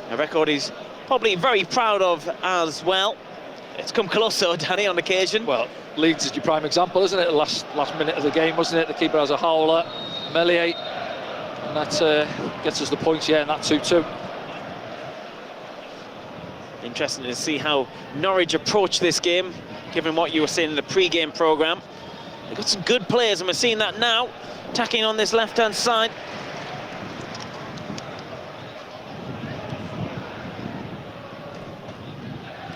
A record he's probably very proud of as well. It's come close though, Danny, on occasion. Well, Leeds is your prime example, isn't it? The last minute of the game, wasn't it? The keeper has a howler, Melier, and that gets us the points, yeah, and that 2-2. Interesting to see how Norwich approach this game, given what you were saying in the pre-game programme. They've got some good players, and we're seeing that now, attacking on this left-hand side.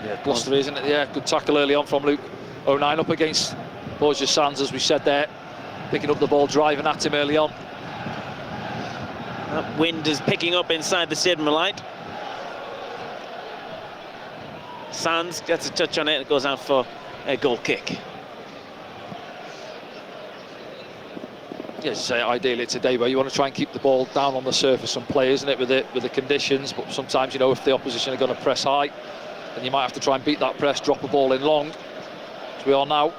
Yeah, blustery, isn't it? Yeah, good tackle early on from Luke O'Nien up against Borja Sands, as we said there. Picking up the ball, driving at him early on. That wind is picking up inside the Stadium of Light. Sands gets a touch on it, it goes out for a goal kick. Yes, ideally it's a day where you want to try and keep the ball down on the surface and play, isn't it, with the conditions, but sometimes, you know, if the opposition are going to press high, then you might have to try and beat that press, drop a ball in long, as we are now.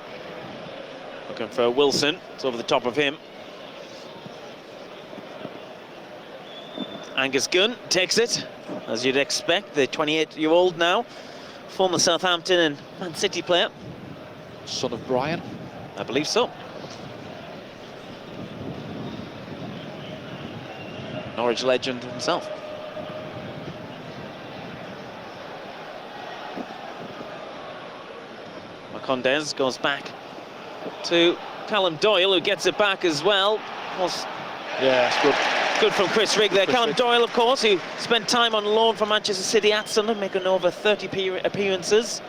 Looking for Wilson, it's over the top of him. Angus Gunn takes it, as you'd expect, the 28-year-old now, former Southampton and Man City player. Son of Brian? I believe so. Norwich legend himself. Condes goes back to Callum Doyle, who gets it back as well. Yeah, it's good. Good from Chris Rigg there. Callum Doyle, of course, who spent time on loan from Manchester City at Sunderland, making over 30 appearances.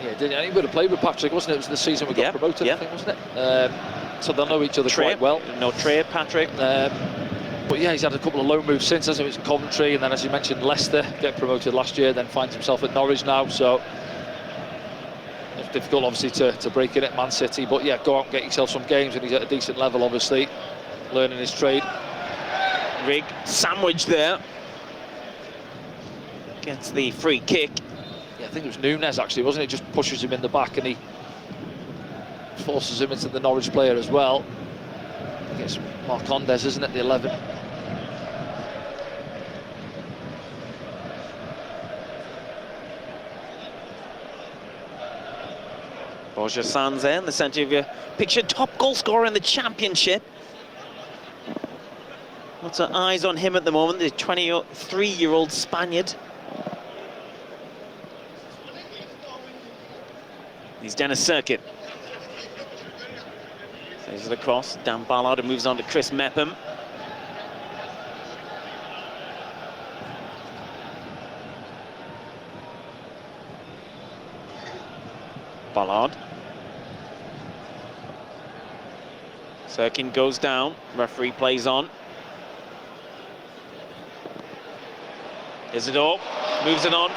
Yeah, he would have played with Patrick, wasn't it? It was the season we got promoted, I think, wasn't it? So they'll know each other quite well. No Trey, Patrick. But yeah, he's had a couple of loan moves since, hasn't he? It was Coventry, and then, as you mentioned, Leicester, get promoted last year, then finds himself at Norwich now, so it's difficult, obviously, to break in at Man City, but yeah, go out and get yourself some games, and he's at a decent level, obviously, learning his trade. Rigg sandwich there. Gets the free kick. Yeah, I think it was Nunes, actually, wasn't it? Just pushes him in the back, and he forces him into the Norwich player as well. I think it's Marcondes, isn't it, the 11? Borja Sands there in the centre of your picture, top goal scorer in the Championship. Lots of eyes on him at the moment, the 23-year-old Spaniard. He's Dennis Circuit. Saves it across, Dan Ballard, and moves on to Chris Mepham. Ballard. Sirkin goes down, referee plays on. Isidore moves it on,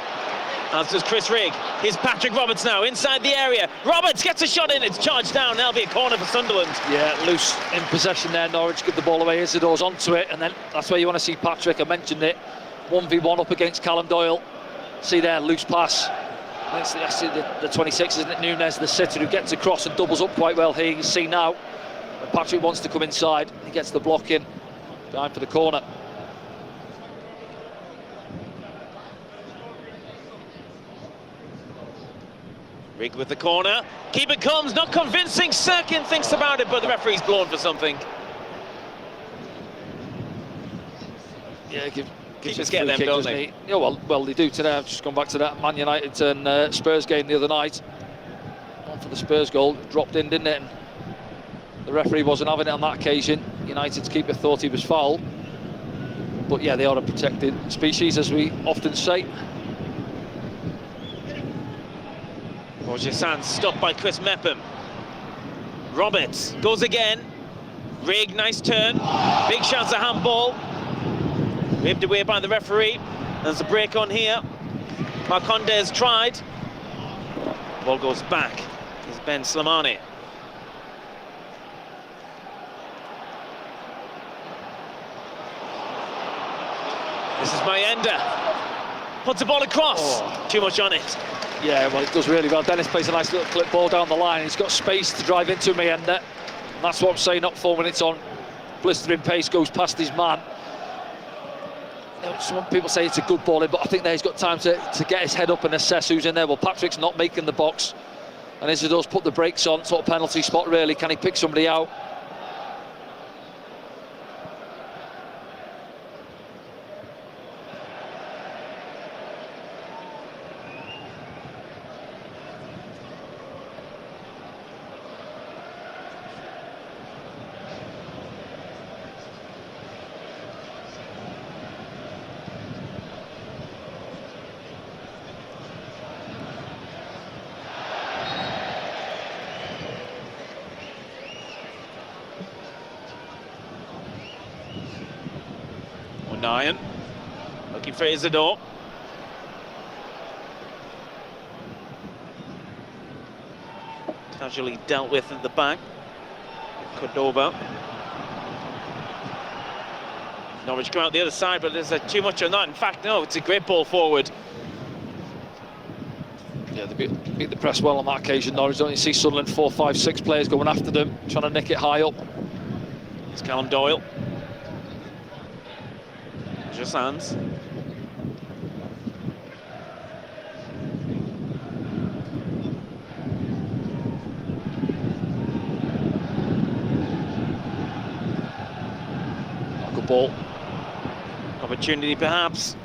as does Chris Rigg. Here's Patrick Roberts now, inside the area. Roberts gets a shot in, it's charged down, that'll be a corner for Sunderland. Yeah, loose in possession there, Norwich give the ball away, Isidore's onto it, and then that's where you want to see Patrick, I mentioned it, 1v1 up against Callum Doyle. See there, loose pass. That's the 26, isn't it, Nunes, the sitter, who gets across and doubles up quite well here. You can see now, when Patrick wants to come inside, he gets the block in, behind for the corner. Rigg with the corner, keeper comes, not convincing, Sirkin thinks about it, but the referee's blown for something. Yeah, keepers get them, don't they? Yeah, well, they do today. I've just gone back to that Man United and Spurs game the other night. One for the Spurs goal, dropped in, didn't it? And the referee wasn't having it on that occasion. United's keeper thought he was foul. But yeah, they are a protected species, as we often say. Borja Sands stopped by Chris Mepham. Roberts goes again. Rigg, nice turn. Big chance of handball. Waved away by the referee. There's a break on here. Marcondes tried. Ball goes back. It's Ben Slimani. This is Mayenda. Puts the ball across. Oh. Too much on it. Yeah, well, it does really well. Dennis plays a nice little clip ball down the line. He's got space to drive into Mayenda. And that's what I'm saying, not 4 minutes on. Blistering pace, goes past his man. some people say it's a good ball in, but I think that he's got time to get his head up and assess who's in there. Well, Patrick's not making the box, and Isidore's put the brakes on, sort of penalty spot really. Can he pick somebody out? O'Nien looking for Isidore. Casually dealt with at the back. Cordoba. Norwich come out the other side, but there's too much on that. In fact, no, it's a great ball forward. Yeah, they beat the press well on that occasion. Norwich, don't you see Sunderland 4, 5, 6 players going after them, trying to nick it high up. It's Callum Doyle. Just hands. Good ball. Opportunity perhaps.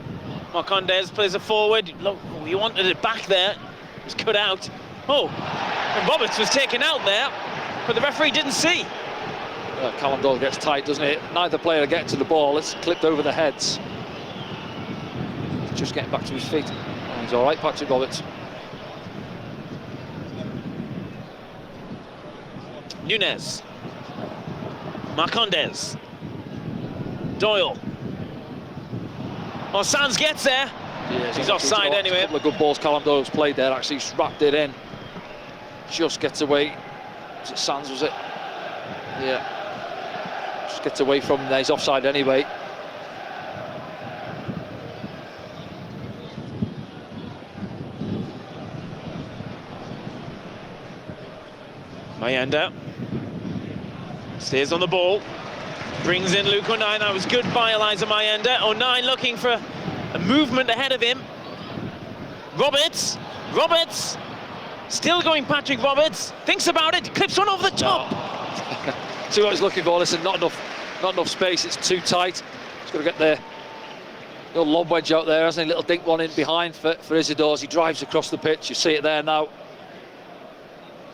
Marcondes plays it forward. Look, he wanted it back there. It was cut out. Oh, and Roberts was taken out there, but the referee didn't see. Callum Doyle gets tight, doesn't it? Neither player gets to the ball. It's clipped over the heads. Just getting back to his feet. Oh, he's all right, Patrick Roberts. Nunez. Marcondes. Doyle. Oh, Sands gets there. Yeah, he's offside anyway. A couple of good balls Callum Doyle's played there, actually. He's wrapped it in. Just gets away. Was it Sands, was it? Yeah. Just gets away from there. He's offside anyway. Mayenda stays on the ball, brings in Luke O'Nien. That was good by Eliza Mayenda. O'Nien looking for a movement ahead of him. Roberts, still going Patrick Roberts, thinks about it, clips one over the top. See what he's looking for. Listen, not enough space. It's too tight. He's got to get the little lob wedge out there, hasn't he? Little dink one in behind for Isidore as he drives across the pitch. You see it there now.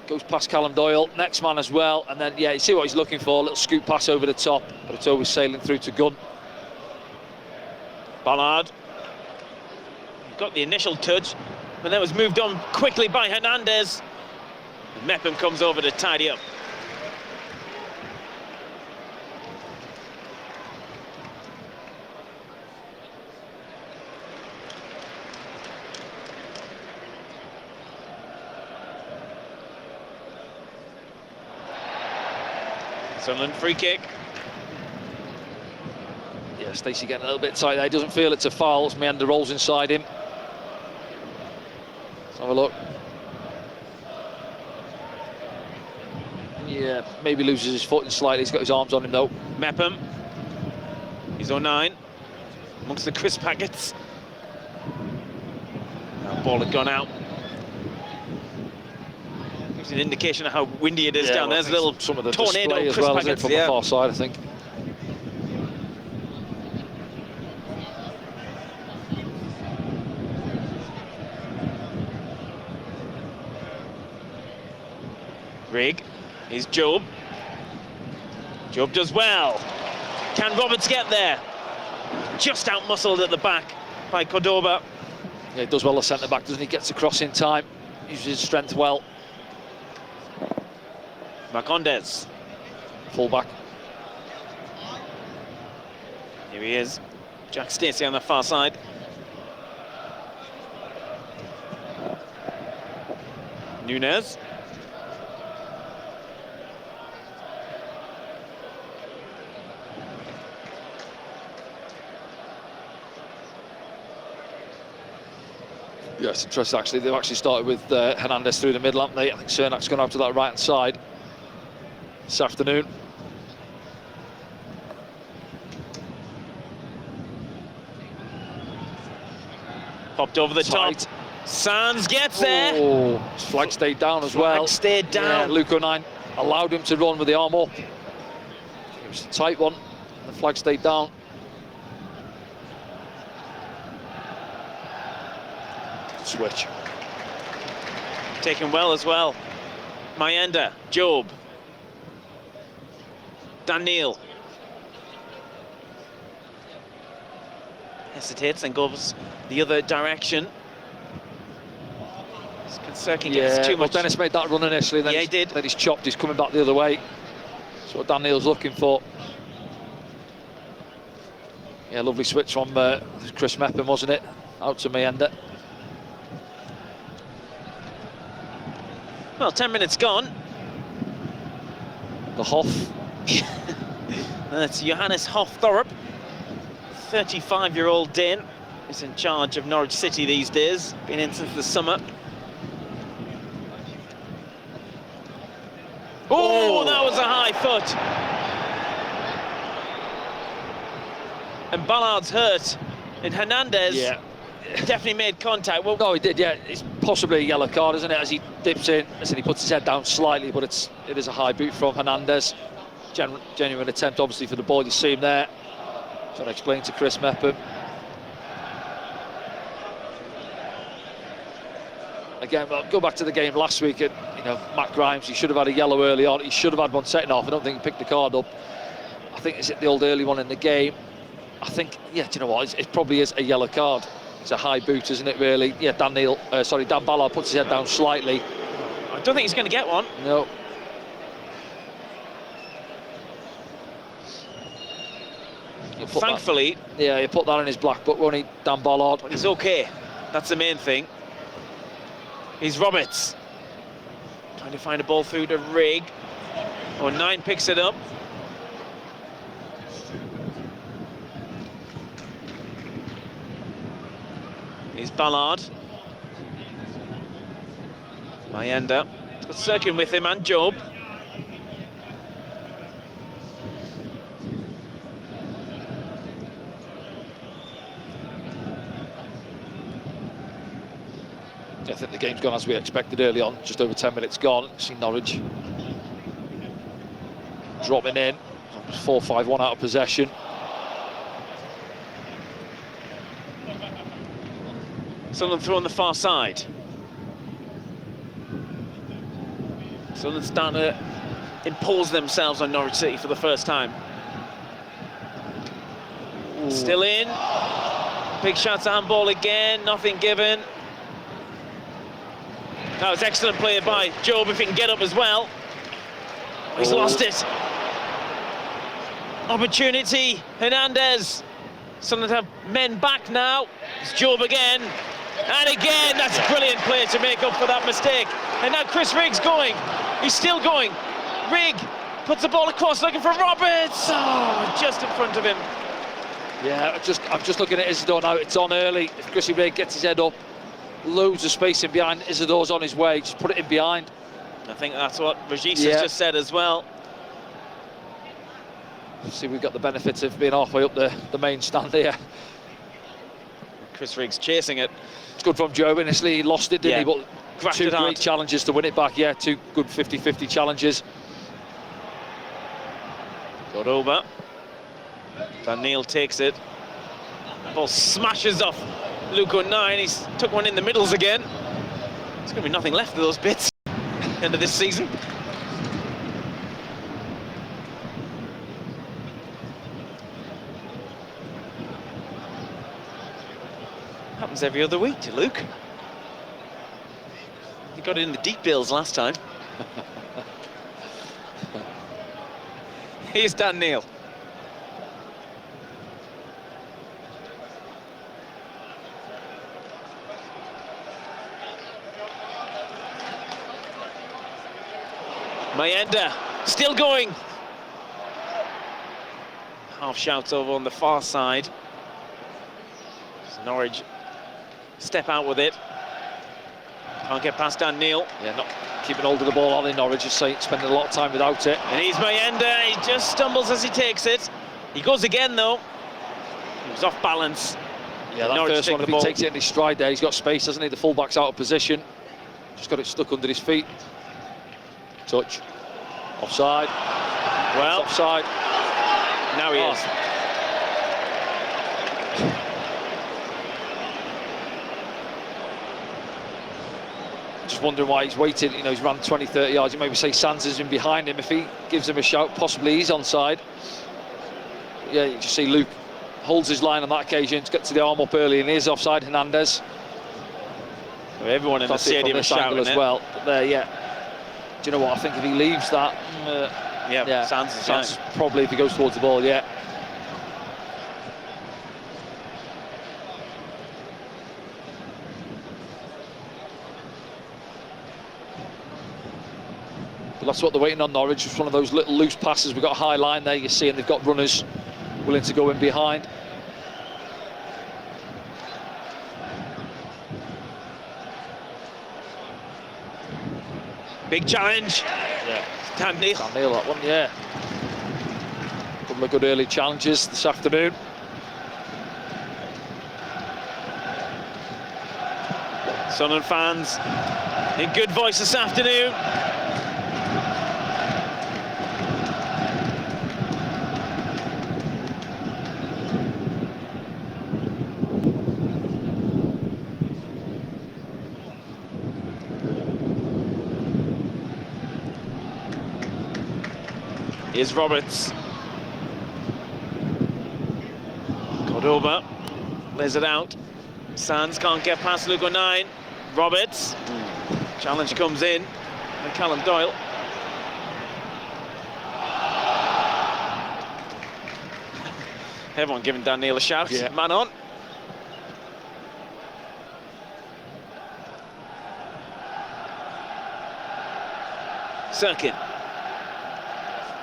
Goes past Callum Doyle, next man as well, and then, yeah, you see what he's looking for, a little scoop pass over the top, but it's always sailing through to Gunn. Ballard got the initial touch, but then was moved on quickly by Hernandez. And Mepham comes over to tidy up. Sunderland free kick. Yeah, Stacey getting a little bit tight there. He doesn't feel it's a foul. It's Mayenda rolls inside him. Let's have a look. Yeah, maybe loses his footing slightly. He's got his arms on him though. Mepham. He's O'Nien amongst the crisp packets. That ball had gone out. Gives an indication of how windy it is down there. There's a little some of the tornado as crisp well, packets from the far side, I think. Rigg, here's Job. Job does well. Can Roberts get there? Just out-muscled at the back by Cordoba. Yeah, he does well as centre-back, doesn't he? Gets across in time, uses his strength well. Marcondes. Full-back. Here he is. Jack Stacey on the far side. Nunez. Yeah, it's interesting actually. They've actually started with Hernandez through the middle, haven't they? I think Cernak's gone out to that right-hand side this afternoon. Popped over the top. Tight. Sands gets there. Oh, his flag stayed down as Flag well. stayed down. Yeah, Luke O'Nien allowed him to run with the arm up. It was a tight one. The flag stayed down. Switch. Taken well as well. Mayenda, Job. Daniel. Hesitates and goes the other direction. Cirkin gets too much. Dennis made that run initially, then he did. Then he's chopped, he's coming back the other way. That's what Daniel's looking for. Yeah, lovely switch from Chris Mepham, wasn't it? Out to Mayenda. Well, 10 minutes gone. The Hoff. That's Johannes Hoff-Thorup, 35-year-old Dane, who's in charge of Norwich City these days, been in since the summer. Oh, that was a high foot. And Ballard's hurt, and Hernandez definitely made contact. Well, no, he did, yeah. It's possibly a yellow card, isn't it? As he dips in, as he puts his head down slightly, but it is a high boot from Hernandez. Genuine attempt, obviously, for the ball. You see him there. Trying to explain to Chris Mepham. Again, well, go back to the game last week, and Matt Grimes, he should have had a yellow early on. He should have had one setting off. I don't think he picked the card up. I think it's the old early one in the game. I think, yeah, do you know what? It probably is a yellow card. It's a high boot, isn't it, really? Yeah, Dan Ballard puts his head down slightly. I don't think he's going to get one. No. Thankfully. Yeah, he put that in his black book, won't he, Dan Ballard? But he's okay. That's the main thing. He's Roberts. Trying to find a ball through to Rigg. O'Nien picks it up. He's Ballard. Mayenda. He's got Cirkin with him and Job. I think the game's gone as we expected early on. Just over 10 minutes gone. See Norwich dropping in. 4-5-1 out of possession. Sunderland through on the far side. Sunderland starting to impose themselves on Norwich City for the first time. Ooh. Still in. Big shots at handball again. Nothing given. That was excellent play by Job, if he can get up as well. He's lost it. Opportunity, Hernandez. Sunderland have men back now. It's Job again. And again, that's a brilliant play to make up for that mistake. And now Chris Rigg's going. He's still going. Rigg puts the ball across, looking for Roberts. Oh, just in front of him. Yeah, I'm just looking at Isidore now. It's on early. If Chrissy Rigg gets his head up, loads of space in behind. Isidore's on his way. Just put it in behind. I think that's what Regis has just said as well. See, we've got the benefits of being halfway up the main stand here. Chris Rigg's chasing it. It's good from Joe. Initially, he lost it, didn't he? But two great challenges to win it back. Yeah, two good 50-50 challenges. Got over. Daniel takes it. The ball smashes off Luke O'Nien. He's took one in the middles again. There's going to be nothing left of those bits end of this season. Happens every other week to Luke. He got it in the deep bills last time. Here's Dan Neil. Mayenda still going. Half shouts over on the far side. Norwich step out with it. Can't get past Dan Neil. Yeah, not keeping hold of the ball on in Norwich, just spending a lot of time without it. And he's Mayenda. He just stumbles as he takes it. He goes again though. He was off balance. Yeah, that Norwich first one, if he ball. takes it in his stride there, he's got space, hasn't he? The full-back's out of position. Just got it stuck under his feet. Touch. Offside. Well, it's offside. Now he is. Just wondering why he's waited. You know, he's run 20, 30 yards. You maybe say Sands has been behind him. If he gives him a shout, possibly he's onside. Yeah, you just see Luke holds his line on that occasion to get to the arm up early, and he is offside. Hernandez. Well, everyone in the stadium is shouting as well. But there, yeah. Do you know what? I think if he leaves that, yeah, Sands probably if he goes towards the ball, yeah. But that's what they're waiting on, Norwich. Just one of those little loose passes. We've got a high line there, you see, and they've got runners willing to go in behind. Big challenge. Yeah. Dan Neil. Dan Neil, that one, yeah. A couple of good early challenges this afternoon. Sunderland fans in good voice this afternoon. Here's Roberts. Cordoba lays it out. Sands can't get past Luke O'Nien. Roberts. Challenge comes in. And Callum Doyle. Everyone giving Dan Neil a shout. Yeah. Man on. Cirkin.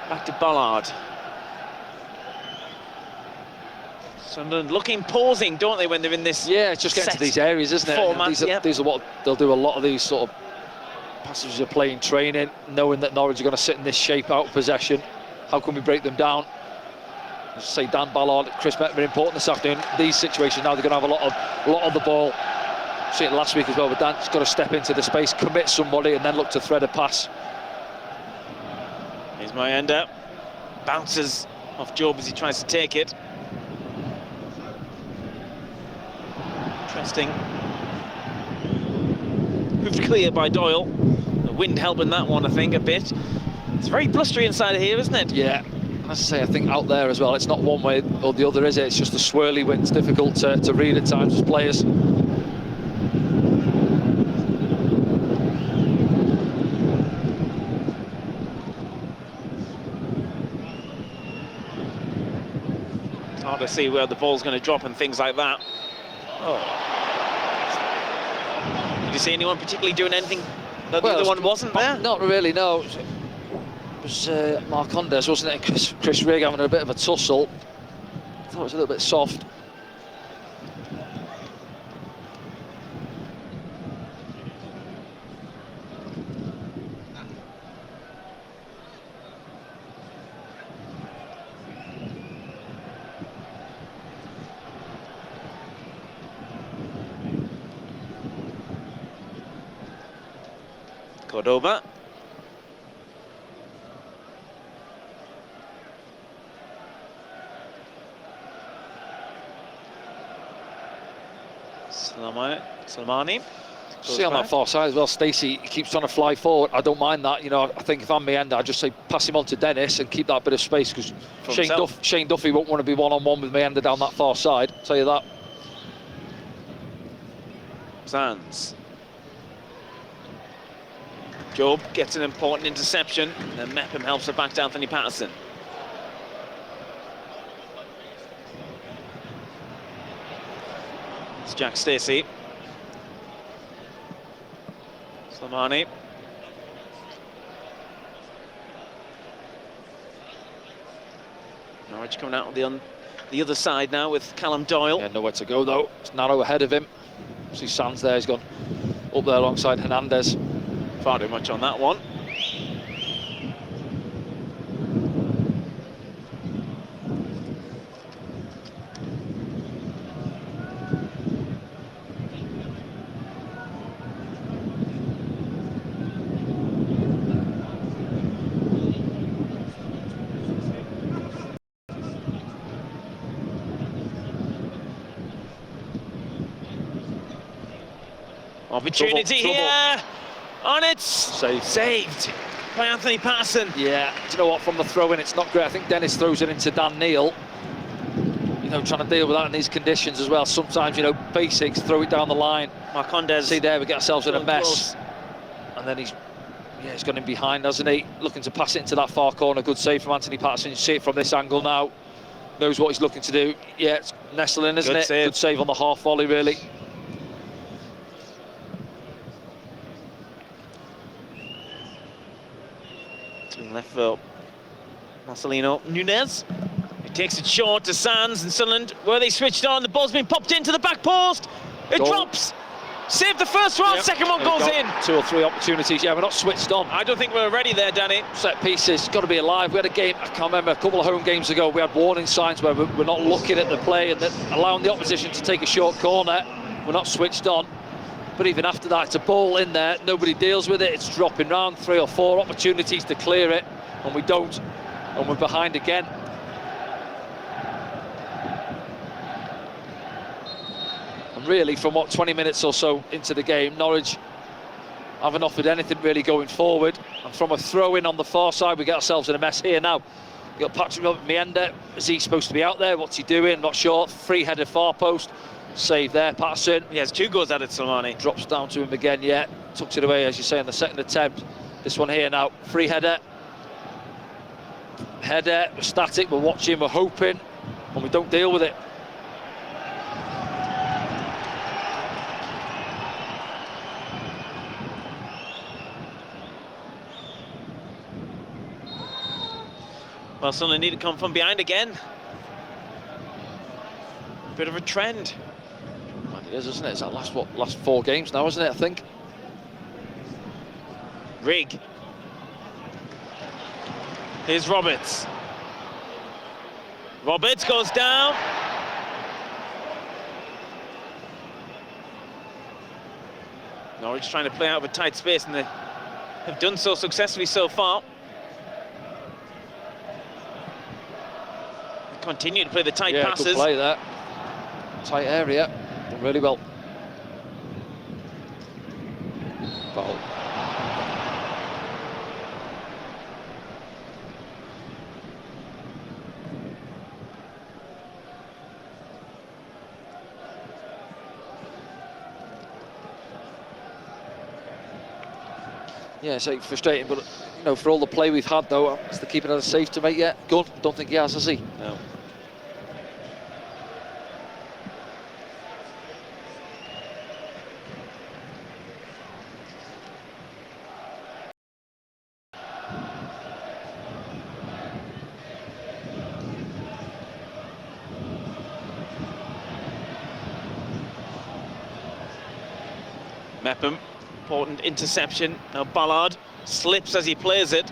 Back to Ballard. Sunderland looking pausing, don't they, when they're in this? Yeah, it's just getting to these areas, isn't it? Format, these are what they'll do. A lot of these sort of passages of play in training, knowing that Norwich are going to sit in this shape out of possession. How can we break them down? As I say, Dan Ballard, Chris Mettman are important this afternoon. These situations now, they're going to have a lot of the ball. See it last week as well, but Dan's got to step into the space, commit somebody, and then look to thread a pass. Here's Mayenda. Bounces off Job as he tries to take it. Interesting. Moved clear by Doyle. The wind helping that one, I think, a bit. It's very blustery inside of here, isn't it? Yeah. As I say, I think out there as well, it's not one way or the other, is it? It's just a swirly wind. It's difficult to read at times as players. Hard to see where the ball's going to drop and things like that. Oh. Did you see anyone particularly doing anything that the other one wasn't there? Not really, no. It was Marcondes, wasn't it? Chris Rigg having a bit of a tussle. I thought it was a little bit soft. Cordoba. Salmani. See on that far side as well, Stacey keeps trying to fly forward. I don't mind that. You know, I think if I'm Mayenda, I'd just say pass him on to Dennis and keep that bit of space, because Shane Duffy won't want to be one-on-one with Mayenda down that far side. I'll tell you that. Sands. Job gets an important interception, and then Mepham helps her back to Anthony Patterson. It's Jack Stacey. Slimani. Norwich coming out on the other side now with Callum Doyle. Yeah, nowhere to go though. It's narrow ahead of him. See Sands there, he's gone up there alongside Hernandez. Far too much on that one. Opportunity Trouble. here. On it. Saved by Anthony Patterson. Yeah, do you know what? From the throw-in, it's not great. I think Dennis throws it into Dan Neil. You know, trying to deal with that in these conditions as well. Sometimes, you know, basics, throw it down the line. Marcondes. See there, we get ourselves in a mess. Close. And then he's got him behind, hasn't he? Looking to pass it into that far corner. Good save from Anthony Patterson. You see it from this angle now. Knows what he's looking to do. Yeah, it's nestling, isn't it? Save. Good save on the half volley, really. Left foot. Marcelino Nunez. He takes it short to Sands and Sunderland. Were they switched on? The ball's been popped into the back post. It drops. Saved the first one. Yep. Second one goes in. 2 or 3 opportunities. Yeah, we're not switched on. I don't think we're ready there, Danny. Set pieces, got to be alive. We had a game, I can't remember, a couple of home games ago, we had warning signs where we're not looking at the play and allowing the opposition to take a short corner. We're not switched on. But even after that, it's a ball in there, nobody deals with it, it's dropping round. 3 or 4 opportunities to clear it, and we don't, and we're behind again. And really, from 20 minutes or so into the game, Norwich haven't offered anything really going forward. And from a throw-in on the far side, we get ourselves in a mess here now. We've got Patrick Mienda. Is he supposed to be out there? What's he doing? Not sure. Free-headed far post. Save there, Patterson. He has 2 goals at it, Solmani. Drops down to him again, yeah. Tucks it away, as you say, in the second attempt. This one here now, free header. Header, we're static, we're watching, we're hoping, and we don't deal with it. Well, Sunderland need to come from behind again. Bit of a trend. Well, it is, isn't it? It's that last 4 games now, isn't it, I think? Rigg. Here's Roberts. Roberts goes down. Norwich trying to play out of a tight space, and they have done so successfully so far. They continue to play the tight passes. Good play there. Tight area, done really well. Foul. Yeah, it's frustrating, but you know, for all the play we've had, though, has the keeper had a save to make yet? Good. Don't think he has he? No. Mepham, important interception. Now Ballard slips as he plays it.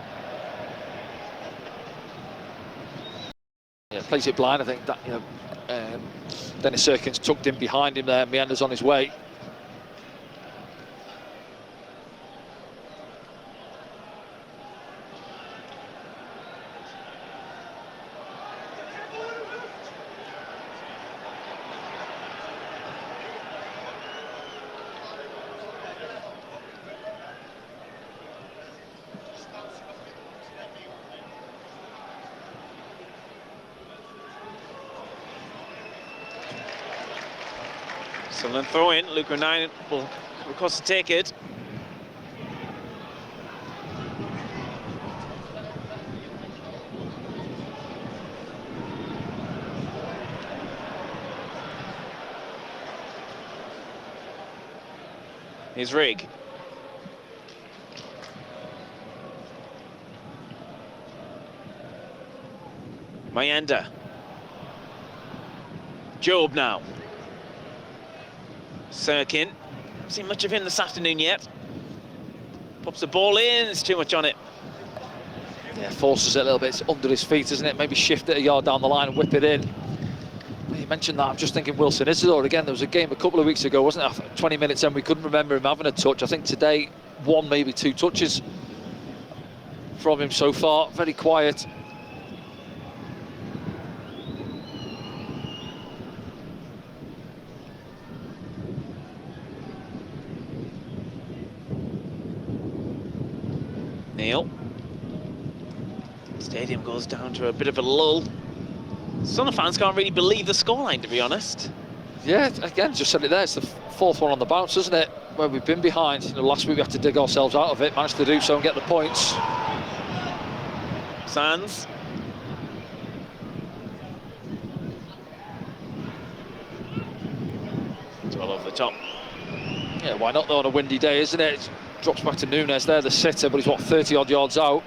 Yeah, plays it blind. I think that, you know, Dennis Serkins tucked in behind him there. Mienda's on his way. Sunderland throw in. Luke O'Neill will, of course, take it. Here's Rigg. Mienda. Job now. Serkin. Haven't seen much of him this afternoon yet. Pops the ball in, there's too much on it. Yeah, forces it a little bit. It's under his feet, isn't it? Maybe shift it a yard down the line and whip it in. You mentioned that, I'm just thinking Wilson Isidore again. There was a game a couple of weeks ago, wasn't it? After 20 minutes in, we couldn't remember him having a touch. I think today, 1, maybe 2 touches from him so far. Very quiet. Neil. Stadium goes down to a bit of a lull. Sunderland fans can't really believe the scoreline, to be honest. Yeah, again, just said it there. It's the fourth one on the bounce, isn't it? Where we've been behind. You know, last week we had to dig ourselves out of it. Managed to do so and get the points. Sands. It's well over the top. Yeah, why not though on a windy day, isn't it? It drops back to Nunes there, the sitter, but he's what, 30 odd yards out.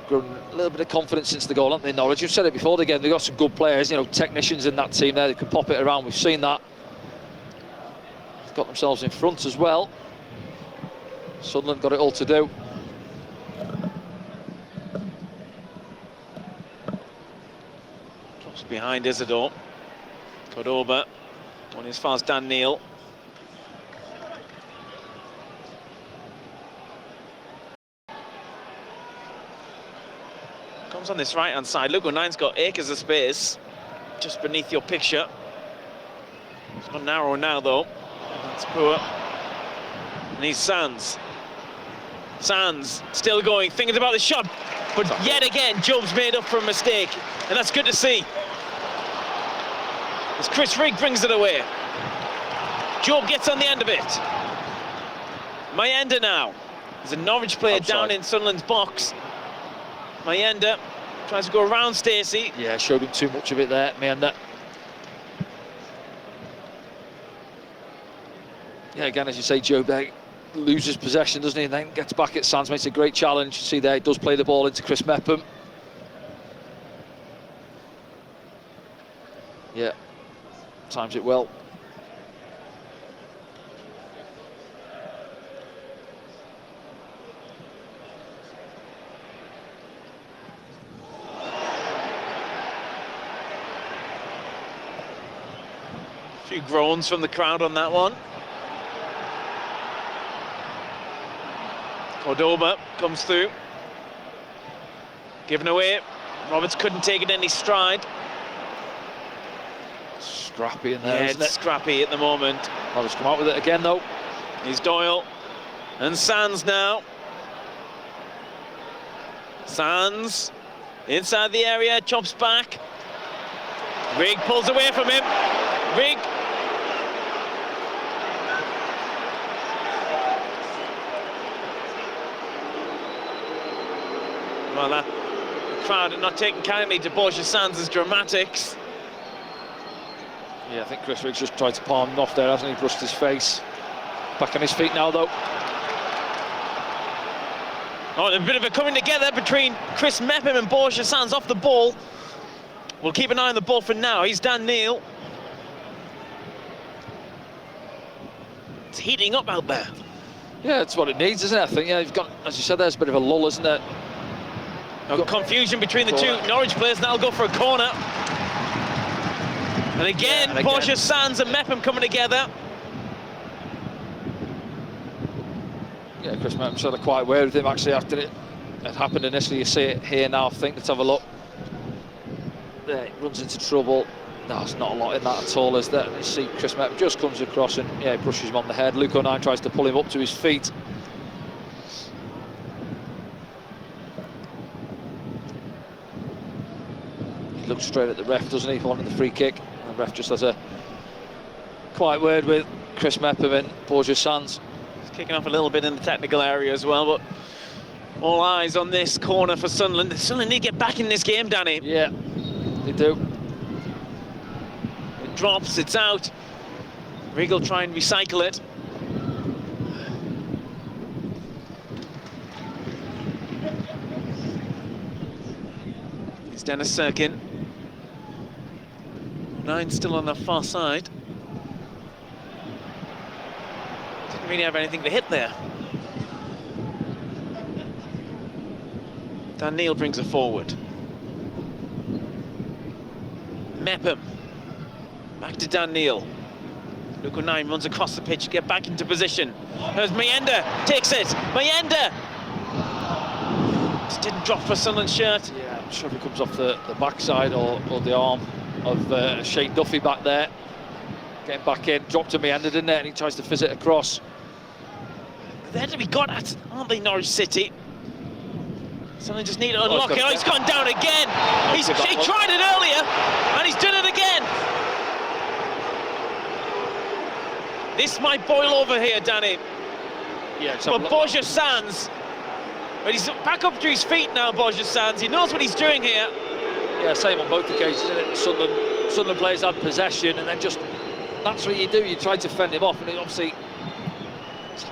Grown a little bit of confidence since the goal, haven't they, Norwich? You've said it before the game, they've got some good players, you know, technicians in that team there, they can pop it around, we've seen that. They've got themselves in front as well. Sunderland got it all to do. Drops behind Isidore. Cordoba, going as far as Dan Neil. Comes on this right-hand side. Lugo 9's got acres of space just beneath your picture. It's gone narrow now, though. That's poor. And he's Sands. Sands still going, thinking about the shot, but yet again, Job's made up for a mistake, and that's good to see. As Chris Rigg brings it away. Job gets on the end of it. Mayenda now. There's a Norwich player Outside. down in Sunderland's box. Mayenda tries to go around Stacey. Yeah, showed him too much of it there, Mayenda. Yeah, again, as you say, Job there loses possession, doesn't he, and then gets back at Sands, makes a great challenge. You see there, he does play the ball into Chris Mepham. Yeah, times it well. A few groans from the crowd on that one. Cordoba comes through. Given away. Roberts couldn't take it any stride. Scrappy in there, Yeah, isn't it's it? scrappy at the moment. Roberts come out with it again, though. He's Doyle. And Sands now. Sands inside the area, chops back. Rigg pulls away from him. Rigg. Well, that crowd are not taking kindly to Borja Sands' dramatics. Yeah, I think Chris Rigg's just tried to palm him off there, hasn't he? Brushed his face. Back on his feet now, though. Oh, a bit of a coming together between Chris Mepham and Borja Sands off the ball. We'll keep an eye on the ball for now. He's Dan Neil. It's heating up out there. Yeah, that's what it needs, isn't it? I think, yeah, you've got, as you said, there's a bit of a lull, isn't it? No confusion between the two Norwich players, and that'll go for a corner. And again, yeah, Borja Sands and Mepham coming together. Yeah, Chris Mepham sort of quite aware with him actually after it had happened initially. You see it here now, I think. Let's have a look. There, he runs into trouble. No, there's not a lot in that at all, is there? You see Chris Mepham just comes across and, yeah, he brushes him on the head. Luke 9 tries to pull him up to his feet. He looks straight at the ref, doesn't he, wanting the free kick. And the ref just has a quiet word with Chris Mepham and Borja Sands. Kicking off a little bit in the technical area as well, but all eyes on this corner for Sunderland. Sunderland need to get back in this game, Danny. Yeah, they do. It drops, it's out. Rigg will try and recycle it. It's Dennis Serkin. 9 still on the far side. Didn't really have anything to hit there. Dan Neil brings it forward. Mepham. Back to Dan Neil. Luke 9 runs across the pitch, get back into position. There's Mayenda, takes it. Mayenda! Just didn't drop for Sunderland's shirt. Yeah, I'm sure if it comes off the backside or the arm of Shane Duffy back there. Getting back in, dropped to Mayenda, didn't it? And he tries to fizz it across. They're to be got at, aren't they, Norwich City? Sunderland just need to unlock it. Oh, he's gone down again. He tried it earlier, and he's done it again. This might boil over here, Danny. Yeah, but Borja Sands, but he's back up to his feet now, Borja Sands. He knows what he's doing here. Yeah, same on both occasions, isn't it? Sunderland players had possession, and then just, that's what you do. You try to fend him off, and obviously,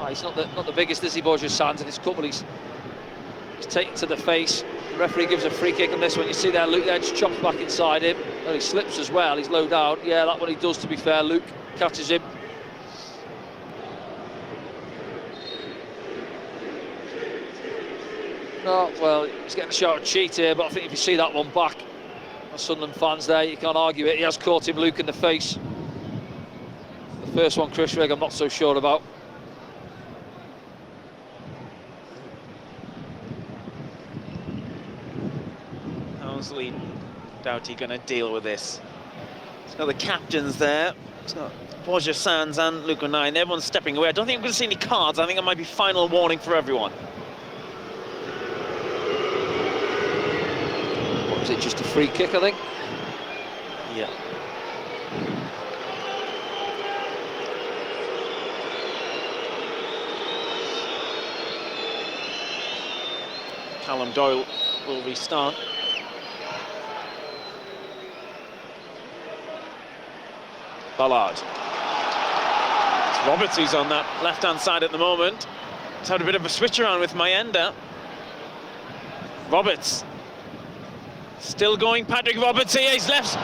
he's not the biggest, is he, Borja Sands, and his couple, he's taken to the face. The referee gives a free kick on this one. You see there, Luke there just chops back inside him. And he slips as well, he's low down. Yeah, that one he does, to be fair. Luke catches him. No, well, he's getting a shot of cheat here, but I think if you see that one back, Sunderland fans there, you can't argue it. He has caught him, Luke, in the face. The first one, Chris Rigg, I'm not so sure about. How's Lee Doughty going to deal with this? He's got the captains there. He's got Borja Sands and Luke O'Neill. Everyone's stepping away. I don't think we're going to see any cards. I think it might be final warning for everyone. Is it just a free kick, I think? Yeah. Callum Doyle will restart. Ballard. It's Roberts who's on that left-hand side at the moment. He's had a bit of a switch around with Mayenda. Roberts. Still going, Patrick Roberts here, he's left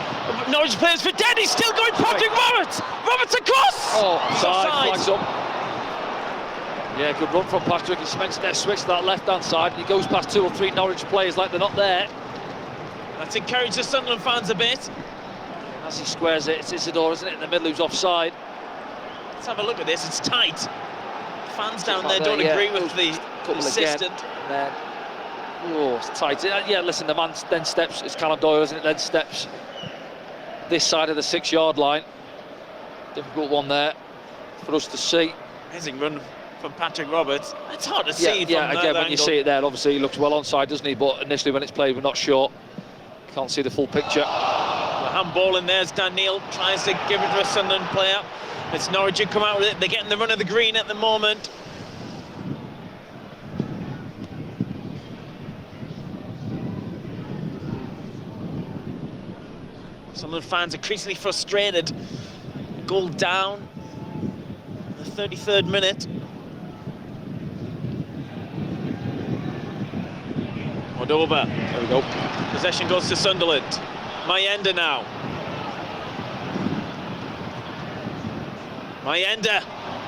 Norwich players for dead, he's still going, Patrick Roberts! Roberts across! Oh, flags up. Yeah, good run from Patrick. He's meant to switch to that left-hand side, and he goes past 2 or 3 Norwich players like they're not there. That's encouraged the Sunderland fans a bit. As he squares it, it's Isidore, isn't it, in the middle, who's offside. Let's have a look at this, it's tight. Fans down there don't agree with the assistant. Oh, it's tight. Yeah, listen, the man then steps, it's Callum Doyle, isn't it, then steps this side of the 6-yard line. Difficult one there for us to see. Amazing run from Patrick Roberts. It's hard to see from again, when angle. you see it there, obviously he looks well onside, doesn't he? But initially when it's played, we're not sure. Can't see the full picture. The handball in there's Dan Neil, tries to give it to a Sunderland player. It's Norwich who come out with it. They're getting the run of the green at the moment. Sunderland fans increasingly frustrated. Goal down. The 33rd minute. Cordova. There we go. Possession goes to Sunderland. Mayenda now. Mayenda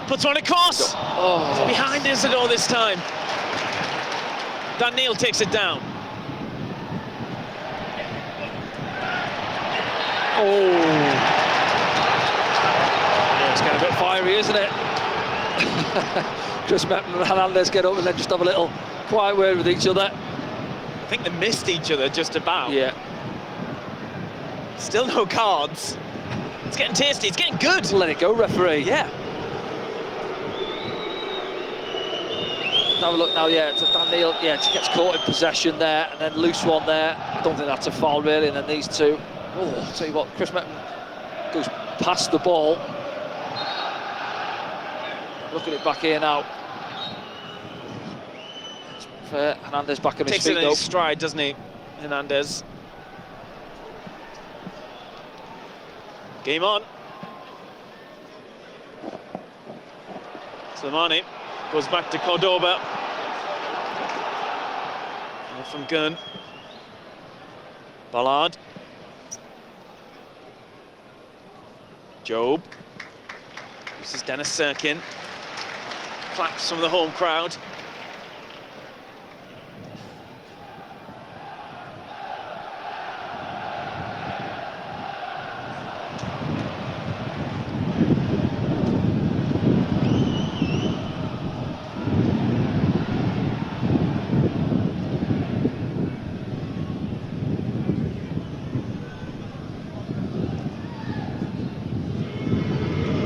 puts one across. Oh. It's behind Isidore this time. Dan Neil takes it down. Oh. Yeah, it's getting a bit fiery, isn't it? Chris Meppen and Hernandez get up and then just have a little quiet word with each other. I think they missed each other just about. Yeah. Still no cards. It's getting tasty, it's getting good. Let it go, referee. Yeah. Have a look now, yeah, it's a Dan Neil, yeah, just gets caught in possession there, and then loose one there. I don't think that's a foul, really, and then these two. Oh, I'll tell you what, Chris Meppen goes past the ball. Look at it back here now. Fair. Hernandez back on his feet. Takes it in his stride, doesn't he, Hernandez? Game on. Slimani goes back to Cordoba. And from Gunn. Ballard. Job. This is Dennis Serkin. Claps from the home crowd.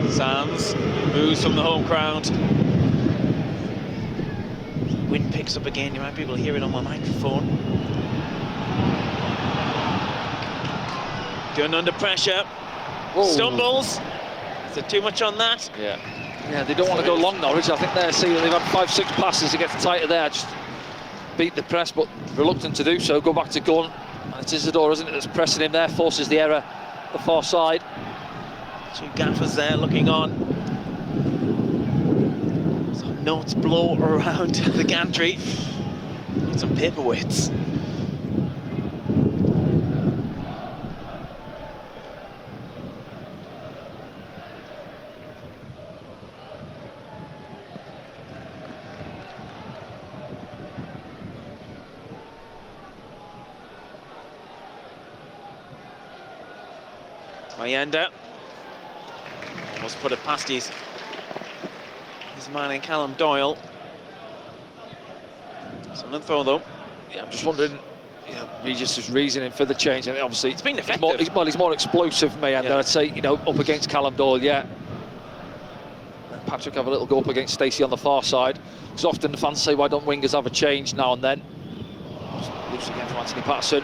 Sands moves from the home crowd. wind picks up again. You might be able to hear it on my microphone. Going under pressure. Whoa. Stumbles. Is there too much on that? Yeah, they don't want to go long, Norwich. I think they're seeing they've had 5-6 passes to get tighter there. Just beat the press, but reluctant to do so. Go back to Gunn. And it's Isidore, isn't it, that's pressing him there, forces the error the far side. Two gaffers there looking on. Some notes blow around the gantry. Need some paperweights. Mayenda almost put it past his man in Callum Doyle. Sunderland throw though. Yeah, I'm just wondering, you know, Regis' reasoning for the change. And obviously, it's been effective. He's more explosive, Mayenda. Yeah. I'd say, you know, up against Callum Doyle, yeah. And Patrick have a little go up against Stacey on the far side. Because often the fans say, why don't wingers have a change now and then? Loose again for Anthony Patterson.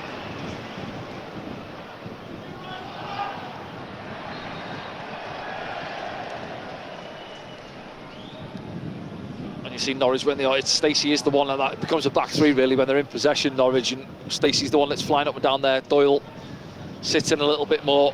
You see Norwich when they are, Stacey is the one, and that becomes a back three really when they're in possession, Norwich, and Stacey's the one that's flying up and down there. Doyle sitting a little bit more.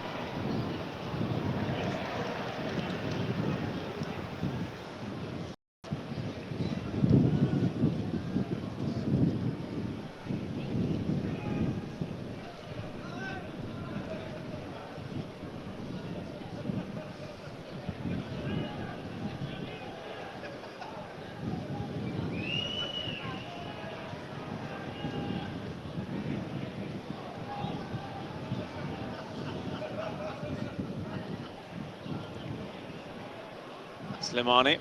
Slimani.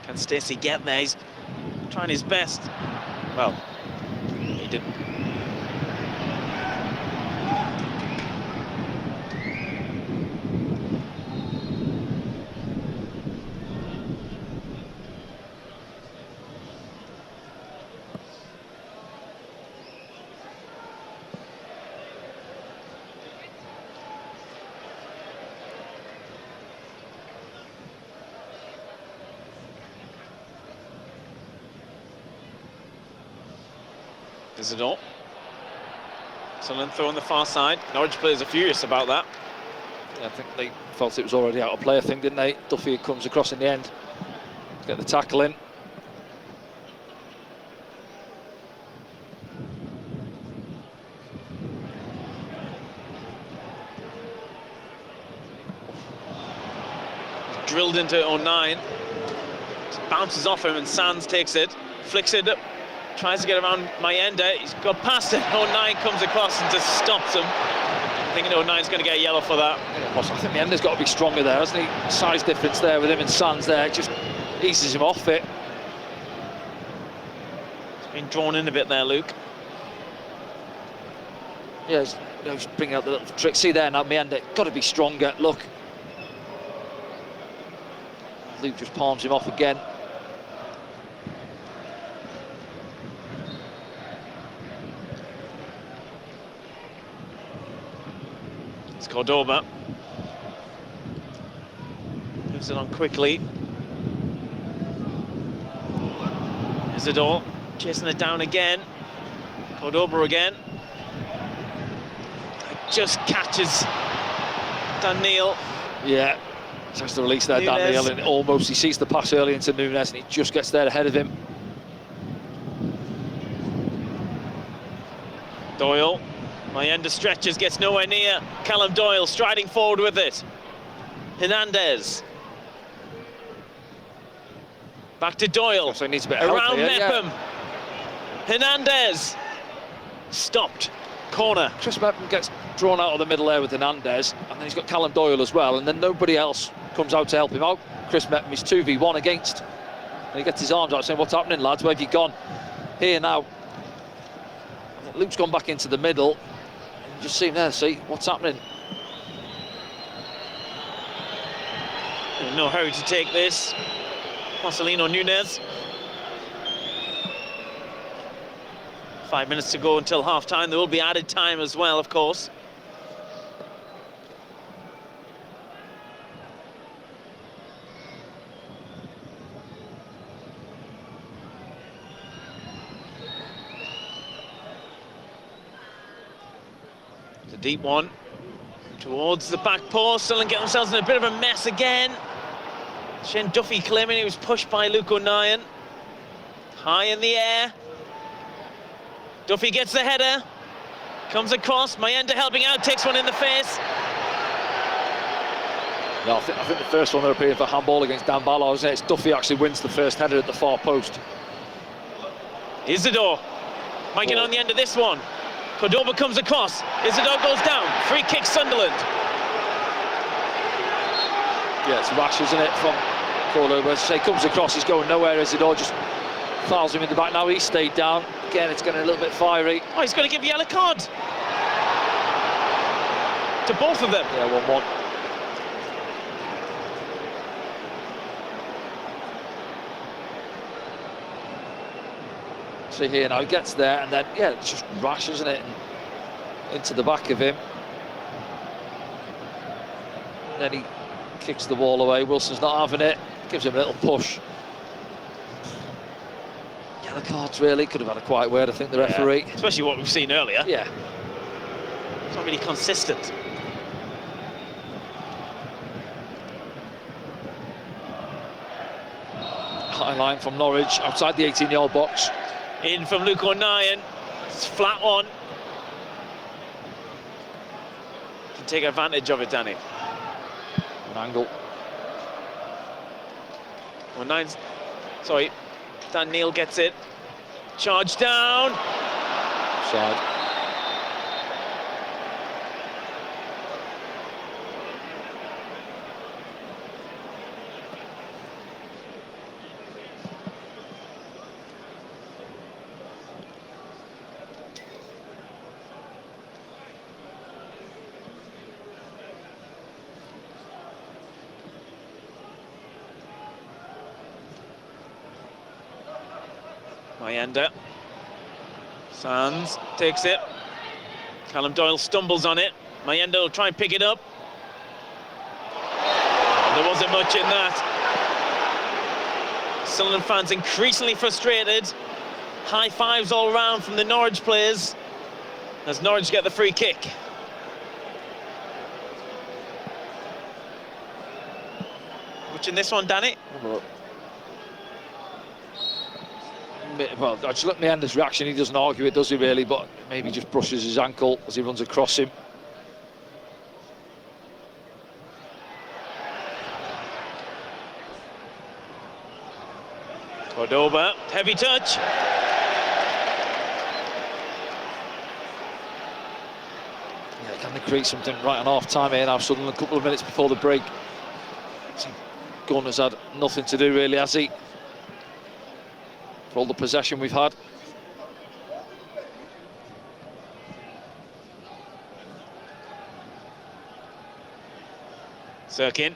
Can Stacey get there? He's trying his best. Well, he didn't. Isidore. Sunderland throw on the far side. Norwich players are furious about that. Yeah, I think they felt it was already out of play, I think, didn't they? Duffy comes across in the end. Get the tackle in. Drilled into 09. Just bounces off him and Sands takes it. Flicks it up. Tries to get around Mayenda. He's got past it. 09 comes across and just stops him. I think 09's going to get a yellow for that. Yeah, I think Mayenda's got to be stronger there, hasn't he? Size difference there with him and Sands there. It just eases him off it. It's been drawn in a bit there, Luke. Yeah, he's bringing out the little trick. See there now, Mayenda, got to be stronger. Look. Luke just palms him off again. It's Cordoba. Moves it on quickly. Isidore chasing it down again. Cordoba again. It just catches Daniel. Yeah, just to release there, Daniel, and almost he sees the pass early into Nunes and he just gets there ahead of him. Doyle. Mayenda stretches, gets nowhere near. Callum Doyle striding forward with it. Hernandez. Back to Doyle. So he needs a bit of around help here, Mepham. Yeah. Hernandez. Stopped. Corner. Chris Mepham gets drawn out of the middle there with Hernandez, and then he's got Callum Doyle as well, and then nobody else comes out to help him out. Chris Mepham is 2v1 against. And he gets his arms out saying, what's happening, lads? Where have you gone? Here now. Luke's gone back into the middle. Just see him there, see what's happening. In no hurry to take this. Marcelino Nunes. 5 minutes to go until half-time. There will be added time as well, of course. The deep one towards the back post. Sunderland get themselves in a bit of a mess again. Shane Duffy claiming he was pushed by Luke O'Nien. High in the air. Duffy gets the header. Comes across. Mayenda helping out, takes one in the face. No, I think the first one they're appealing for handball against Dan Barlow, isn't it? It's Duffy actually wins the first header at the far post. Isidore might get on the end of this one. Cordoba comes across. Isidore goes down. Free kick Sunderland. Yeah, it's rash, isn't it, from Cordoba? As I say, comes across, he's going nowhere. Isidore just fouls him in the back. Now he's stayed down. Again, it's getting a little bit fiery. Oh, he's going to give a yellow card to both of them. Yeah, 1-1. See here now, he gets there, and then, yeah, it's just rash, isn't it? And into the back of him. And then he kicks the ball away. Wilson's not having it. Gives him a little push. Yellow cards, really. Could have had a quiet word, I think, the referee. Yeah, especially what we've seen earlier. Yeah. It's not really consistent. High line from Norwich, outside the 18-yard box. In from Luke O'Nien. It's a flat one. Can take advantage of it, Danny. An angle. O'Nien's... Sorry. Dan Neil gets it. Charge down. Side. Mayenda. Sands takes it. Callum Doyle stumbles on it. Mayenda will try and pick it up. There wasn't much in that. Sunderland fans increasingly frustrated. High fives all round from the Norwich players as Norwich get the free kick. Watching this one, Danny. Well, just look at Meander's reaction. He doesn't argue it, does he, really? But maybe just brushes his ankle as he runs across him. Cordoba, heavy touch. Yeah, can they create something right on half-time here now? Sunderland, a couple of minutes before the break. Gunner's had nothing to do, really, has he? For all the possession we've had. Sirkin,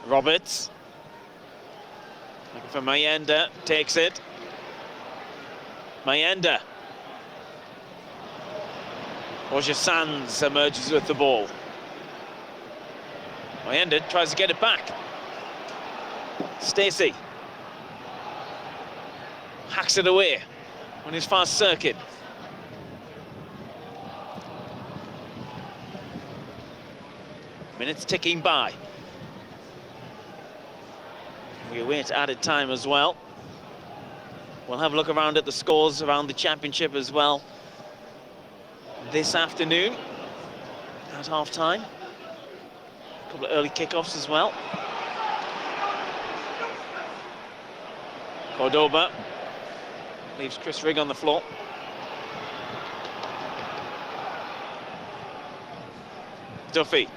Roberts. Looking for Mayenda, takes it. Mayenda. Roger Sands emerges with the ball. Mayenda tries to get it back. Stacey. Hacks it away on his fast circuit. Minutes ticking by. We await added time as well. We'll have a look around at the scores around the championship as well this afternoon at half-time. A couple of early kickoffs as well. Cordoba leaves Chris Rigg on the floor. Duffy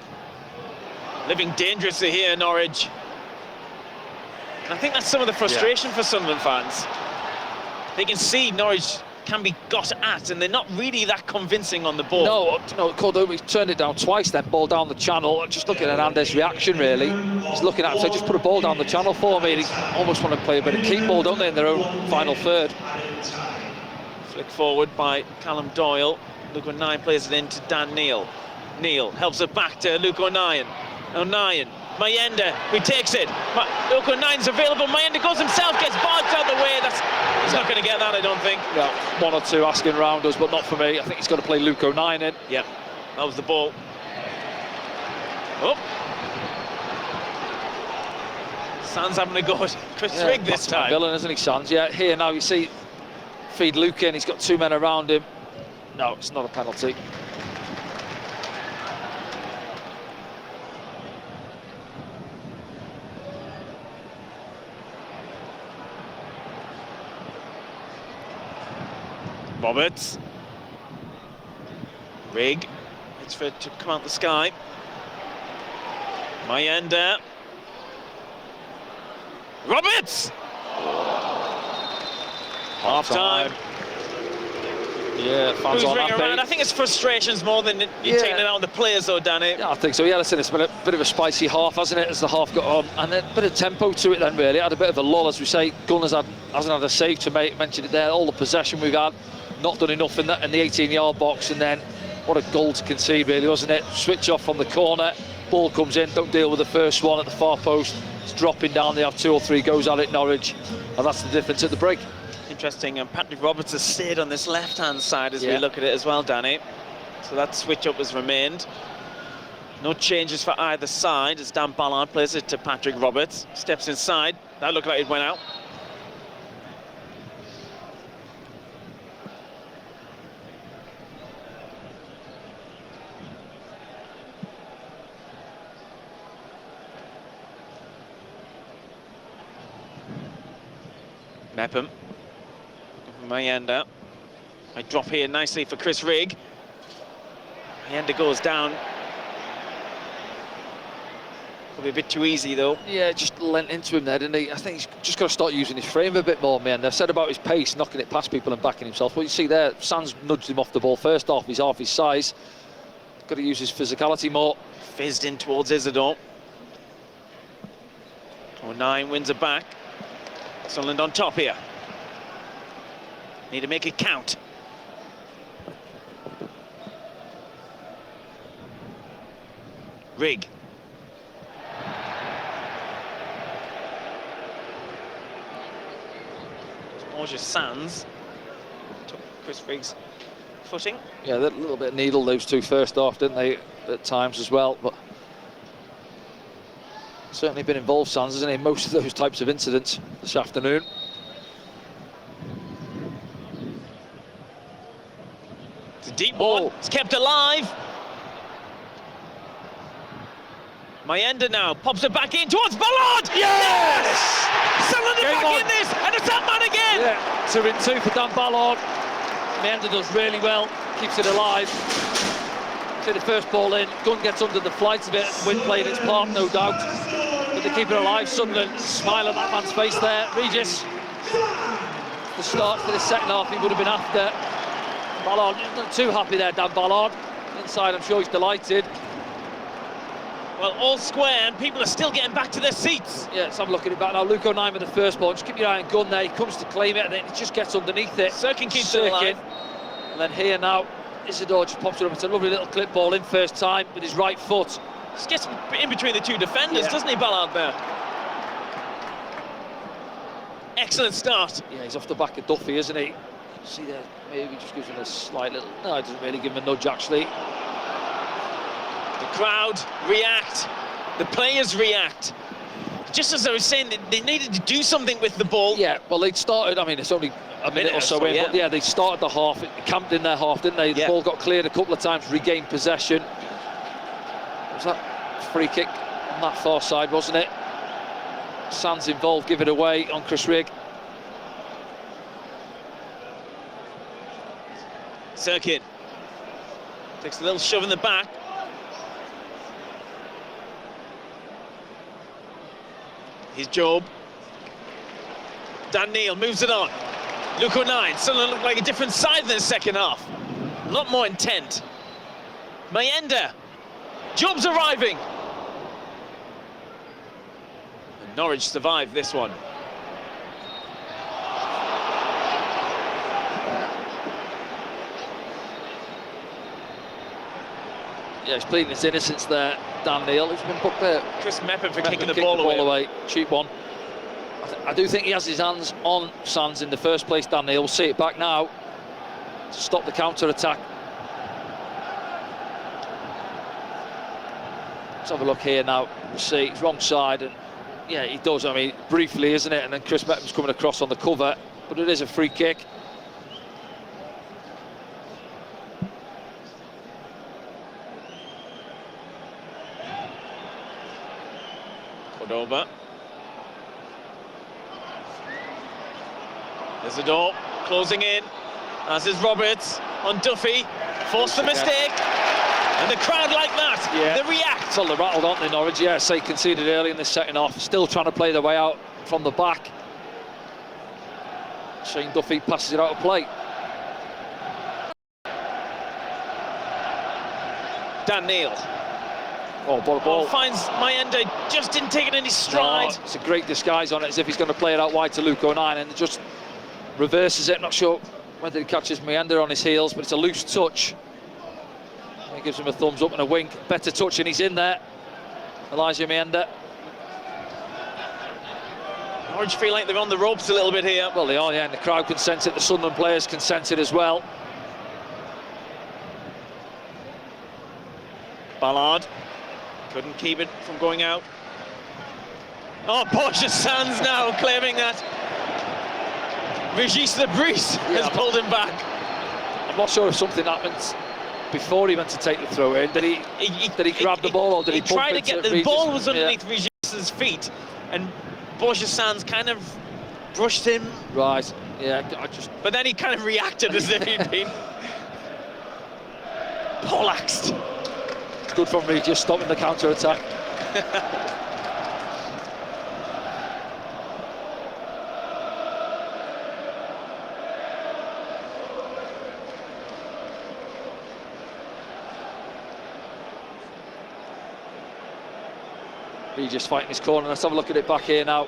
living dangerously here, Norwich. And I think that's some of the frustration for Sunderland fans. They can see Norwich can be got at, and they're not really that convincing on the ball. No, Cordoba turned it down twice, then ball down the channel. Just looking at Andes' reaction, really. He's looking at him, so just put a ball down the channel for me. They almost want to play a bit of keep ball, don't they, in their own final third. Flick forward by Callum Doyle. Luke O'Nien plays it in to Dan Neil. Neil helps it back to Luke O'Nien. O'Nien, Mayenda, who takes it. Luke O'Nien's available. Mayenda goes himself, gets barged out of the way. He's not going to get that, I don't think. Yeah, one or two asking round us, but not for me. I think he's got to play Luke O'Nien in. Yep, that was the ball. Oh. Sands having a go at Chris Rigg this time. Villain, isn't he, Sands? Yeah, here now you see, feed Luke in, he's got two men around him. No, it's not a penalty. Roberts. Rigg. It's for it to come out the sky. Mayenda. Roberts! Half time. Yeah, fans Who's aren't ringing happy. around? I think it's frustrations more than you taking it out on the players, though, Danny. Yeah, I think so. Yeah, listen, it's been a bit of a spicy half, hasn't it, as the half got on, and then a bit of tempo to it. Then really had a bit of a lull, as we say. Gunners hasn't had a save to make. Mentioned it there. All the possession we've had, not done enough in the 18-yard box, and then what a goal to concede, really, wasn't it? Switch off from the corner, ball comes in, don't deal with the first one at the far post. It's dropping down. They have 2 or 3 goes at it, Norwich, and that's the difference at the break. Interesting, and Patrick Roberts has stayed on this left-hand side as we look at it as well, Danny. So that switch-up has remained. No changes for either side as Dan Ballard plays it to Patrick Roberts. Steps inside. That looked like it went out. Mepham. Mayenda. I drop here nicely for Chris Rigg. Mayenda goes down. Probably a bit too easy, though. Yeah, just lent into him there, didn't he? I think he's just got to start using his frame a bit more, man. They've said about his pace, knocking it past people and backing himself. Well, you see there, Sands nudged him off the ball first off. He's half his size. Got to use his physicality more. Fizzed in towards Isidore. O'Nien wins it back. Sunderland on top here. Need to make it count. Rigg. Borja Sands took Chris Rigg's footing. Yeah, a little bit of needle, those two first off, didn't they, at times as well, but certainly been involved, Sands, hasn't he, in most of those types of incidents this afternoon. It's a deep ball. It's kept alive. Mayenda now pops it back in towards Ballard. Yes! Sunderland back in this, and it's that man again. Yeah, 2 in 2 for Dan Ballard. Mayenda does really well, keeps it alive. See the first ball in, Gunn gets under the flight of it, wind playing its part, no doubt. But they keep it alive. Sunderland, smile on that man's face there. Regis, the start for the second half he would have been after. Ballard, not too happy there, Dan Ballard. Inside, I'm sure he's delighted. Well, all square, and people are still getting back to their seats. Yeah, let's have a look at it back now. Luke O'Nien with the first ball. Just keep your eye on Gunn there. He comes to claim it, and then he just gets underneath it. Sirkin keeps it alive. And then here now, Isidore just pops it up. It's a lovely little clip ball in first time with his right foot. Just gets in between the two defenders, doesn't he, Ballard there? Excellent start. Yeah, he's off the back of Duffy, isn't he? See there, maybe just gives him a slight little... No, it doesn't really give him a nudge, actually. The crowd react. The players react. Just as I was saying, they needed to do something with the ball. Yeah, well, they'd started, I mean, it's only a minute or so in, but yeah, they started the half, camped in their half, didn't they? The ball got cleared a couple of times, regained possession. Was that free kick on that far side, wasn't it? Sands involved, give it away on Chris Rigg. Sirkin takes a little shove in the back. Here's Job. Dan Neil moves it on. Luke O'Nien, Sunderland looked like a different side in the second half. A lot more intent. Mayenda. Job's arriving. And Norwich survived this one. Yeah, he's pleading his innocence there. Dan Neil, who's been booked there. Chris Meppen for Meppen kicking the kicked ball away. Cheap one. I do think he has his hands on Sands in the first place, Dan Neil. We'll see it back now to stop the counter-attack. Let's have a look here now. We'll see, it's wrong side, and yeah, he does. I mean, briefly, isn't it? And then Chris Meppen's coming across on the cover, but it is a free kick. Over. There's the door closing in, as is Roberts on Duffy. Forced the mistake, and the crowd like that, they react. Well, they rattled, aren't they, Norwich? Yeah, say conceded early in the second half, still trying to play their way out from the back. Shane Duffy passes it out of play. Dan Neil. Oh, ball. Finds Mayenda, just didn't take it in his stride. No, it's a great disguise on it, as if he's going to play it out wide to Luke O'Nien, and just reverses it. Not sure whether he catches Mayenda on his heels, but it's a loose touch. He gives him a thumbs up and a wink. Better touch, and he's in there. Elijah Mayenda. Norwich feel like they're on the ropes a little bit here. Well, they are, yeah, and the crowd can sense it. The Sunderland players can sense it as well. Ballard couldn't keep it from going out. Oh, Borja Sands now claiming that Regis Lebris has pulled him back. I'm not sure if something happened before he went to take the throw in. Did he grab the ball, or did he pump tried to it get the ball was underneath Regis's feet, and Borja Sands kind of brushed him. Right, yeah, But then he kind of reacted as if he'd been poleaxed. Good from me, just stopping the counter-attack. He just fighting his corner. Let's have a look at it back here now.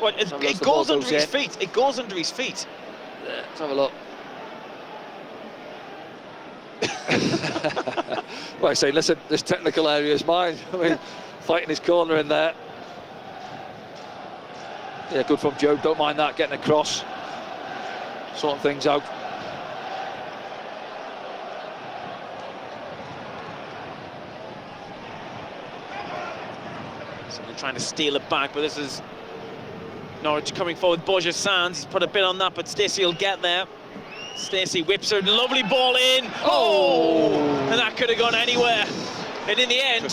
Well, it goes under his feet. It goes under his feet. Yeah, let's have a look. Well, I say, listen, this technical area is mine. I mean, fighting his corner in there. Yeah, good from Joe. Don't mind that, getting across, sorting things out. Someone trying to steal it back, but this is Norwich coming forward. Borja Sands, he's put a bit on that, but Stacey will get there. Stacey whips her lovely ball in. Oh! And that could have gone anywhere. And in the end,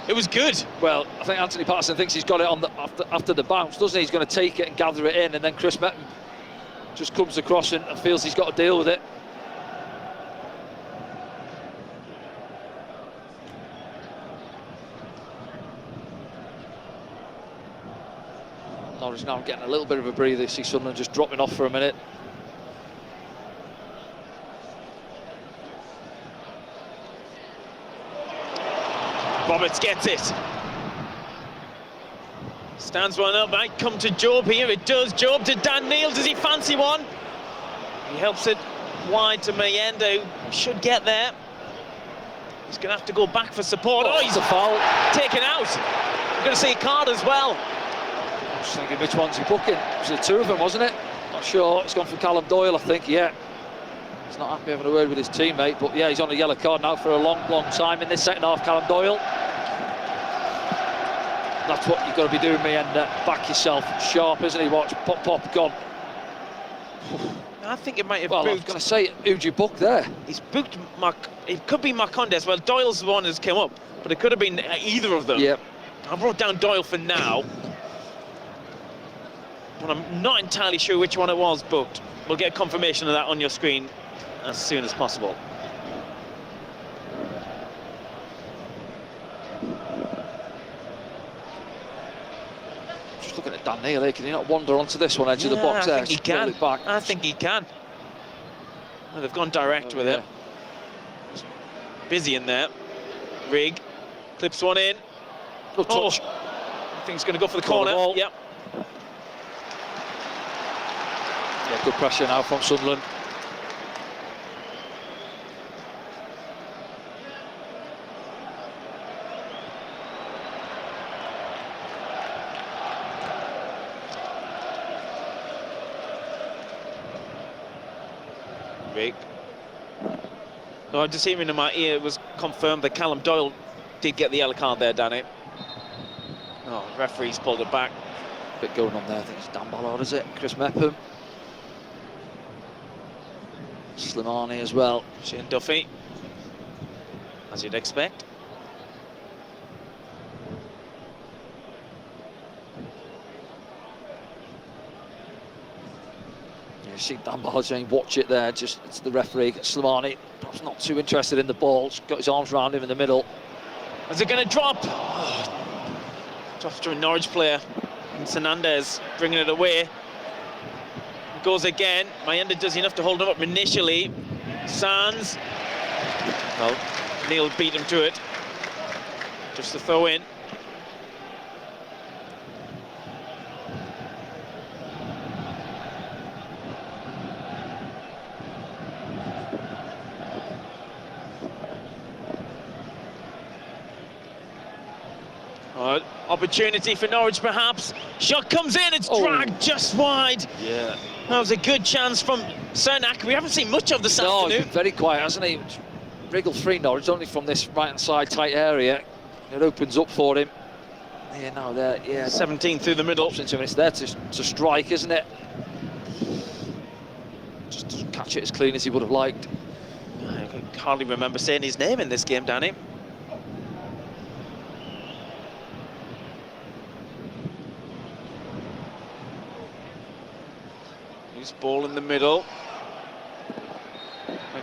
it was good. Well, I think Anthony Patterson thinks he's got it on the after the bounce, doesn't he? He's going to take it and gather it in, and then Chris Meppen just comes across and feels he's got to deal with it. Norwich now getting a little bit of a breather. See Sunderland just dropping off for a minute. Roberts gets it. Stands one up, might come to Job here. It does. Job to Dan Neil. Does he fancy one? He helps it wide to Mayenda, who should get there. He's going to have to go back for support. Oh, he's a foul. Taken out. We're going to see a card as well. I was thinking, which one's he booking? It was the two of them, wasn't it? Not sure. It's gone for Callum Doyle, I think, yeah. He's not happy having a word with his teammate, but yeah, he's on a yellow card now for a long time in this second half, Callum Doyle. That's what you've got to be doing, Mayenda. Back yourself, sharp, isn't he? Watch, pop, gone. I think it might have booked. booked. I was going to say, who'd you book there? He's booked it could be Marcondes. Well, Doyle's the one that's come up, but it could have been either of them. Yep. I brought down Doyle for now, but I'm not entirely sure which one it was booked. We'll get confirmation of that on your screen as soon as possible. Just looking at Dan Neil, can he not wander onto this one edge of the box there? I think he can. I think he can. Well, they've gone direct with it. Busy in there. Rig clips one in. Good touch. I think he's going to go for the corner. Yep. Yeah, good pressure now from Sunderland. Rick. Oh, just hearing in my ear, it was confirmed that Callum Doyle did get the yellow card there, Danny. Oh, referee's pulled it back. Bit going on there, I think it's Dan Ballard, is it? Chris Mepham. Slimani as well. Shane Duffy, as you'd expect. You see Dan Ballard saying, watch it there, just it's the referee. Slimani, perhaps not too interested in the ball, just got his arms around him in the middle. Is it going to drop? Oh, drops to a Norwich player. And Fernandez bringing it away. Goes again. Mayenda does enough to hold him up initially. Sands. Well, Neil beat him to it. Just the throw in. Opportunity for Norwich, perhaps. Shot comes in, it's dragged just wide. Yeah. That was a good chance from Cernak. We haven't seen much of this afternoon. afternoon. He's been very quiet, hasn't he? Wriggle free Norwich, only from this right-hand side tight area. It opens up for him. Yeah, now there, yeah. 17 through the middle. It's there to strike, isn't it? Just doesn't catch it as clean as he would have liked. I can hardly remember saying his name in this game, Danny. Ball in the middle.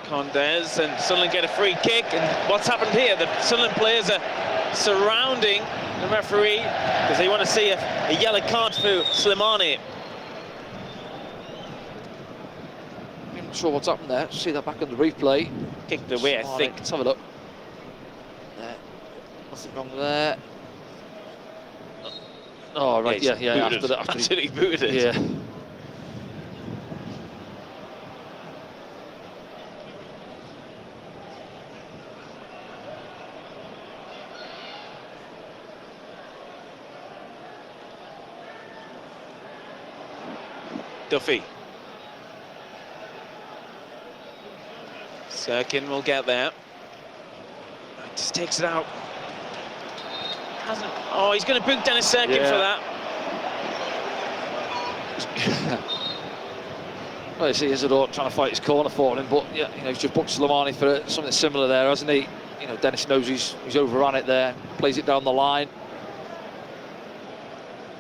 Condes and Sunderland get a free kick. And what's happened here? The Sunderland players are surrounding the referee because they want to see a yellow card for Slimani. I'm not sure what's happened there. See that back on the replay. Kicked away, I think. Let's have a look. There. Nothing wrong there. Oh, right, yeah. After he booted it. Yeah. Duffy. Sirkin will get there. Just takes it out. Hasn't. Oh, he's going to boot Dennis Sirkin for that. Well, you see Isidore trying to fight his corner for him, but yeah, you know, he's just booked Slimani for something similar there, hasn't he? You know, Dennis knows he's overrun it there, plays it down the line.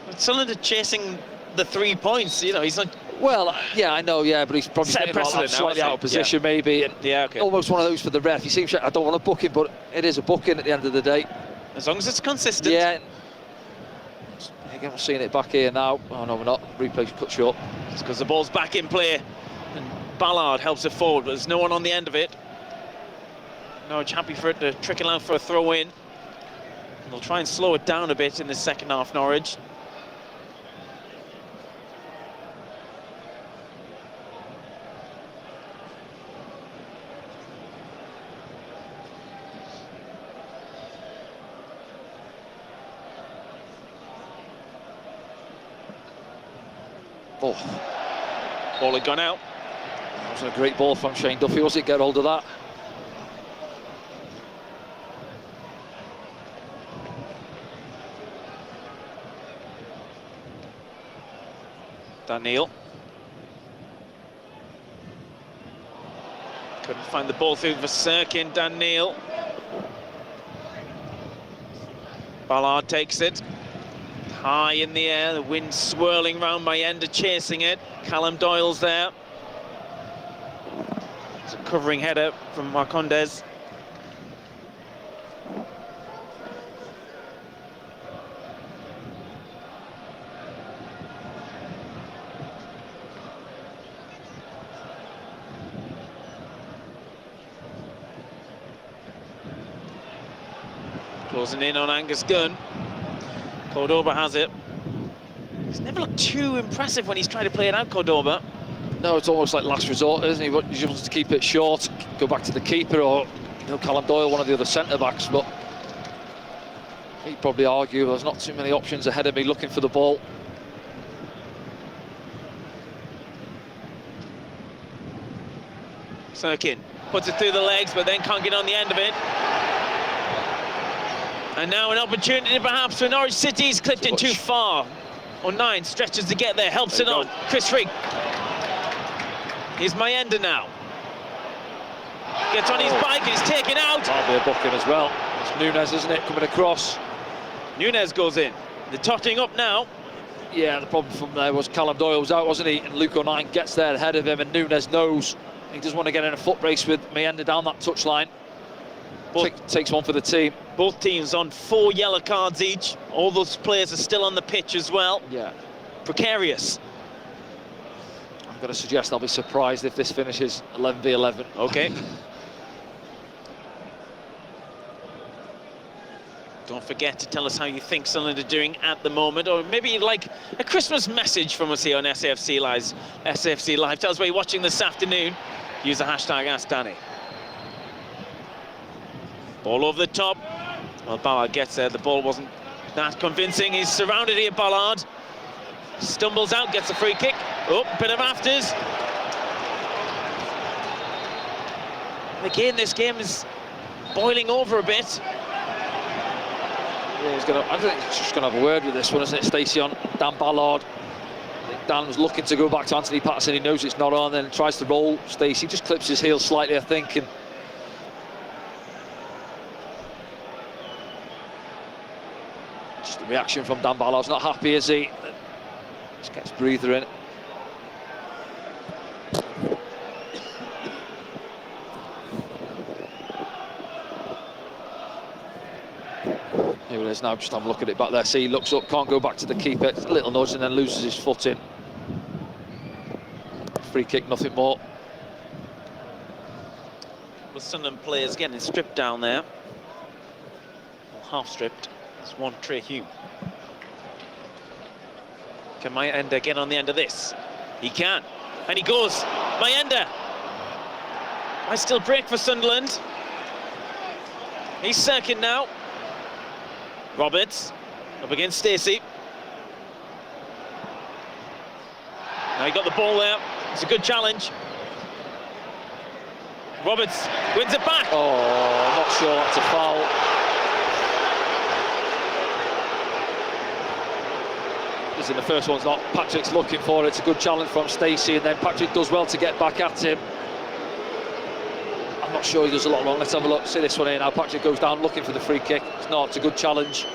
But Sunderland are chasing the 3 points, you know, he's not... Well, yeah, I know, yeah, but he's probably slightly out of position, maybe. And okay. Almost one of those for the ref. He seems, I don't want to book him, but it is a booking at the end of the day. As long as it's consistent. Yeah. Again, we're seeing it back here now. Oh, no, we're not. Replay's cut short. It's because the ball's back in play. And Ballard helps it forward, but there's no one on the end of it. Norwich happy for it to trickle out for a throw-in. They'll try and slow it down a bit in the second half, Norwich. Oh, ball had gone out. That was a great ball from Shane Duffy, was it? Get hold of that. Daniel. Couldn't find the ball through for Sirkin. Daniel. Ballard takes it. High in the air, the wind swirling round Mayenda, chasing it. Callum Doyle's there. It's a covering header from Marcondes. Closing in on Angus Gunn. Cordoba has it. He's never looked too impressive when he's trying to play it out, Cordoba. No, it's almost like last resort, isn't he? He just wants to keep it short, go back to the keeper, or Callum Doyle, one of the other centre-backs, but he'd probably argue there's not too many options ahead of me looking for the ball. Sirkin puts it through the legs, but then can't get on the end of it. And now an opportunity perhaps for Norwich City. He's clipped in too far. O'Nien stretches to get there, helps it on. Chris Rigg. Here's Mayenda now. Gets on his bike and he's taken out. That'll be a booking as well. It's Nunes, isn't it, coming across. Nunes goes in. They're totting up now. Yeah, the problem from there was Callum Doyle was out, wasn't he? And Luke O'Nien gets there ahead of him, and Nunes knows he doesn't want to get in a foot race with Mayenda down that touchline. Takes one for the team. Both teams on 4 yellow cards each. All those players are still on the pitch as well. Yeah. Precarious. I'm going to suggest I'll be surprised if this finishes 11v11. Okay. Don't forget to tell us how you think Sunderland are doing at the moment, or maybe like a Christmas message from us here on SAFC Live. SAFC Live. Tell us where you're watching this afternoon. Use the hashtag #AskDanny. Ball over the top. Well, Ballard gets there. The ball wasn't that convincing. He's surrounded here, Ballard. Stumbles out, gets a free kick. Oh, bit of afters. And again, this game is boiling over a bit. Yeah, I think he's just going to have a word with this one, isn't it, Stacey, on Dan Ballard. I think Dan was looking to go back to Anthony Patterson. He knows it's not on, then tries to roll. Stacey just clips his heel slightly, I think, and just a reaction from Dan Ballard's not happy, is he? Just gets breather in. Here it is now, just have a look at it back there. See, he looks up, can't go back to the keeper. It's a little nudge and then loses his foot in. Free kick, nothing more. The Sunderland players getting stripped down there. Well, half stripped. It's one Trey Hume. Can Mayenda get on the end of this? He can. And he goes. Mayenda. I still break for Sunderland. He's Sirkin now. Roberts up against Stacey. Now he got the ball there. It's a good challenge. Roberts wins it back. Oh, I'm not sure that's a foul. Listen, the first one's not. Patrick's looking for it. It's a good challenge from Stacey, and then Patrick does well to get back at him. I'm not sure he does a lot wrong. Let's have a look. See this one here now. Patrick goes down looking for the free kick. It's not. It's a good challenge.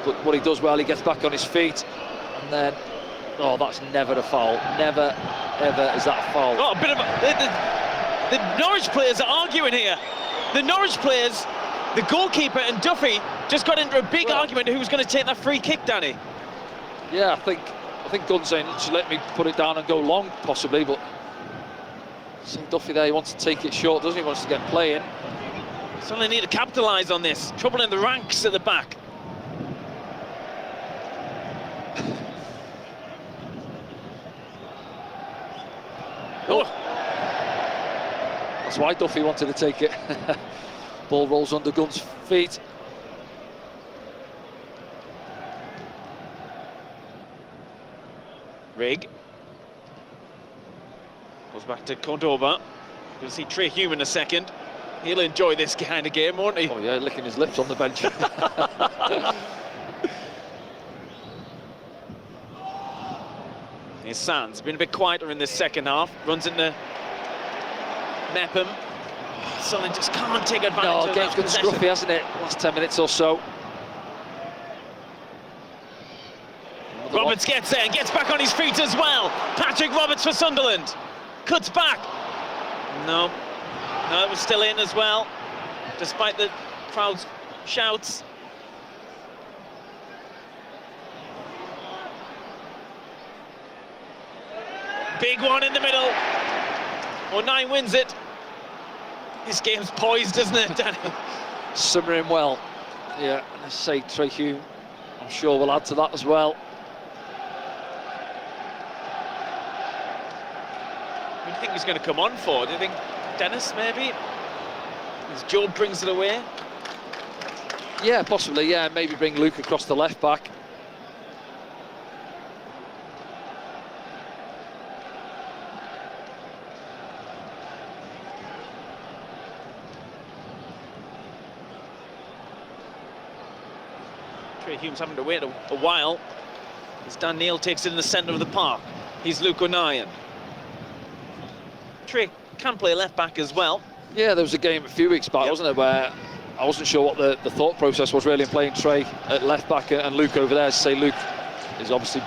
But what he does well, he gets back on his feet, and then, oh, that's never a foul. Never, ever is that a foul. Oh, a bit of the Norwich players are arguing here. The Norwich players, the goalkeeper and Duffy just got into a big argument who was going to take that free kick, Danny. Yeah, I think Gunn's saying, should let me put it down and go long, possibly, but see Duffy there, he wants to take it short, doesn't he? He wants to get playing. So they need to capitalise on this. Trouble in the ranks at the back. Oh. That's why Duffy wanted to take it. Ball rolls under Gunn's feet. Rigg goes back to Cordoba. You'll see Trey Hume in a second. He'll enjoy this kind of game, won't he? Oh yeah, licking his lips on the bench. Here's Sands, been a bit quieter in this second half. Runs into Mepham. Sunderland just can't take advantage of that. Game's been scruffy, hasn't it? Last 10 minutes or so. Roberts gets there and gets back on his feet as well. Patrick Roberts for Sunderland. Cuts back. No, it was still in as well, despite the crowd's shouts. Big one in the middle. O'Nien wins it. This game's poised, isn't it, Danny? Simmering well. Yeah, and I say Trey Hume, I'm sure will add to that as well. Who do you think he's going to come on for? Do you think Dennis, maybe? As Job brings it away? Yeah, possibly, yeah. Maybe bring Luke across the left back. Trey Hume's having to wait a while as Dan Neil takes it in the centre of the park. He's Luke O'Nien. Trey can play left back as well. Yeah, there was a game a few weeks back, wasn't there, where I wasn't sure what the thought process was really in playing Trey at left back and Luke over there. To say Luke is obviously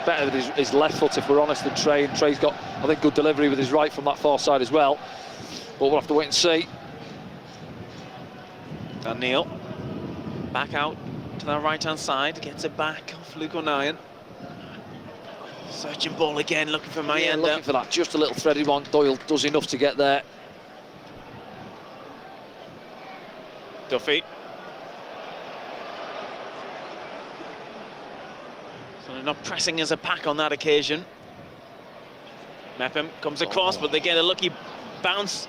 better with his left foot, if we're honest, than Trey. And Trey's got, I think, good delivery with his right from that far side as well. But we'll have to wait and see. Dan Neil back out to the right-hand side, gets it back off Luke O'Nien. Searching ball again, looking for Mayenda. Looking for that, just a little thready one. Doyle does enough to get there. Duffy. So they're not pressing as a pack on that occasion. Mepham comes across, but they get a lucky bounce.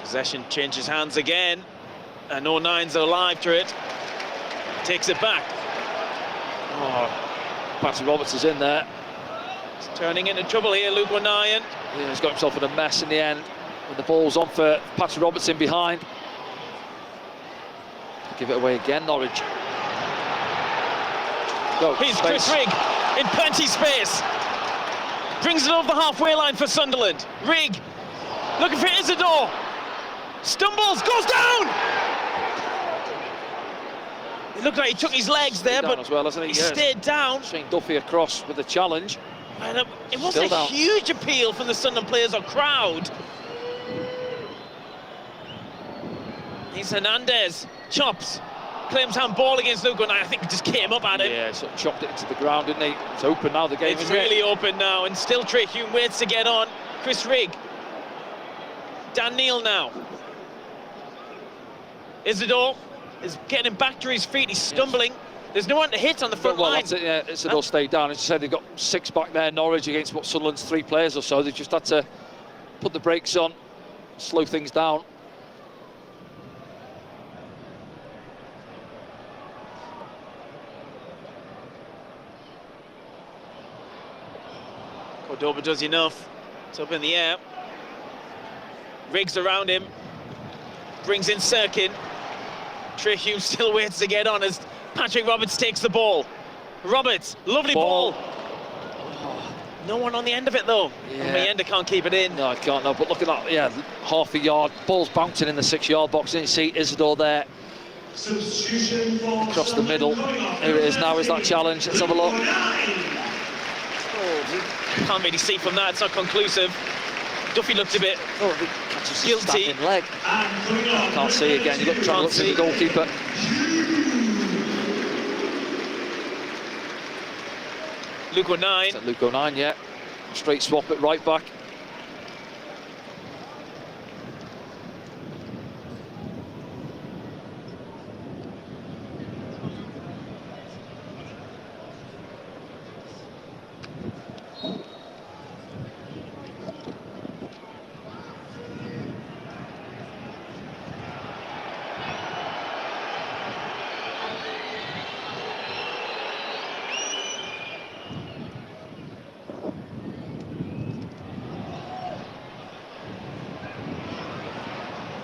Possession changes hands again, and O'Nien's alive to it. Takes it back. Oh, Patrick Roberts is in there. He's turning into trouble here, Luke O'Nien. Yeah, he's got himself in a mess in the end when the ball's on for Patrick Roberts in behind. Give it away again, Norwich. Go, Here's space. Chris Rigg in plenty space. Brings it over the halfway line for Sunderland. Rigg looking for Isidore. Stumbles, goes down! It looked like he took his legs there, but as well, hasn't he? He stayed down. Shane Duffy across with the challenge. And it wasn't a huge appeal from the Sunderland players or crowd. He's Hernandez, chops, claims handball against Luke O'Nien. I think he just came up at him. Yeah, sort of chopped it into the ground, didn't he? It's open now, the game, It's really open now, and still Trey Hume waits to get on. Chris Rigg. Dan Neil now. Isidore is getting him back to his feet. He's stumbling. There's no one to hit on the front line. That's it, yeah. Isidore stayed down. As you said, they've got 6 back there, Norwich, against what Sunderland's 3 players or so. They just had to put the brakes on, slow things down. Cordoba does enough. It's up in the air. Riggs around him. Brings in Sirkin. Trey Hume still waits to get on as Patrick Roberts takes the ball. Roberts, lovely ball. No one on the end of it though. Yeah. Mayenda can't keep it in. No, I can't, no. But look at that, yeah, half a yard. Ball's bouncing in the 6-yard box. Didn't you see Isidore there? Across the middle. Here it is now, is that challenge. Let's have a look. Can't really see from that, it's not conclusive. Duffy looked a bit guilty. Leg. Can't see again, you've got to try and look through the goalkeeper. Luke O'Nien. Luke O'Nien, yeah. Straight swap at right back.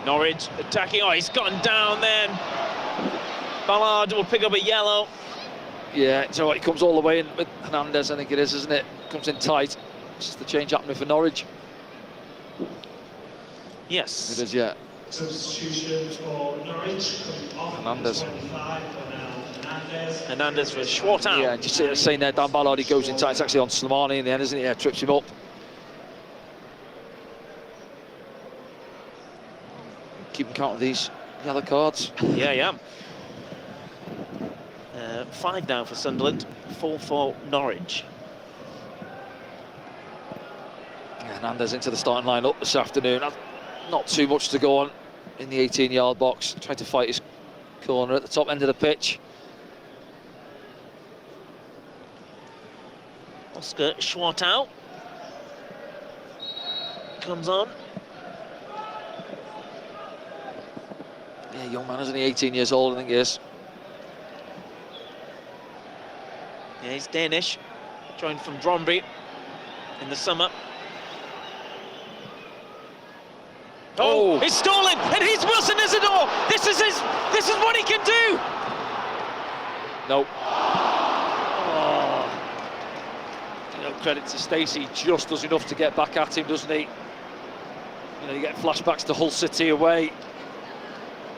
Norwich attacking. Oh, he's gotten down then. Ballard will pick up a yellow. Yeah, so he comes all the way in with Hernandez, I think it is, isn't it? Comes in tight. It's just the change happening for Norwich. Yes. It is, yeah. Substitution for Norwich. Hernandez. Hernandez for Schwartau. Yeah, just saying there, Dan Ballard, he goes in tight. It's actually on Slimani in the end, isn't it? Yeah, trips him up. Keeping count of these yellow cards. Yeah. 5 now for Sunderland, 4 for Norwich. Yeah, Hernandez into the starting line-up this afternoon. Not too much to go on in the 18-yard box. Trying to fight his corner at the top end of the pitch. Oscar Schwartau comes on. Yeah, young man, isn't he? 18 years old, I think he is. Yeah, he's Danish. Joined from Bromby in the summer. Oh, it's stolen, and here's Wilson Isidore. This is what he can do. Nope. Oh. You know, credit to Stacey, just does enough to get back at him, doesn't he? You know, you get flashbacks to Hull City away,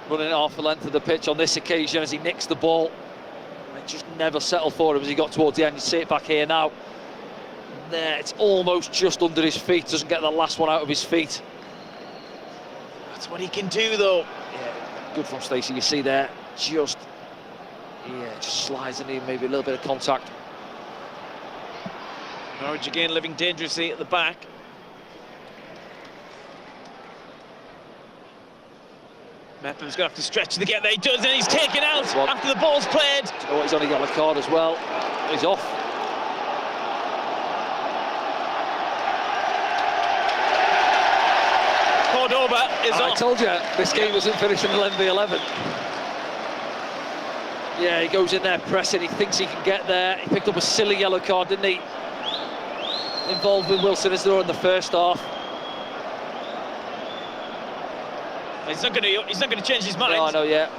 running half the length of the pitch on this occasion as he nicks the ball. And it just never settled for him as he got towards the end. You see it back here now. There, it's almost just under his feet, doesn't get the last one out of his feet. That's what he can do, though. Yeah, good from Stacey. You see there, just slides in, maybe a little bit of contact. Norwich again living dangerously at the back. Mepham's going to have to stretch to get there. He does, and he's taken out after the ball's played. Oh, he's on a yellow card as well. He's off. Cordoba is off. I told you, this game wasn't finished in 11v11. Yeah, he goes in there pressing, he thinks he can get there. He picked up a silly yellow card, didn't he? Involved with Wilson Isidore in the first half. He's not going to change his mind. No, I know, yeah.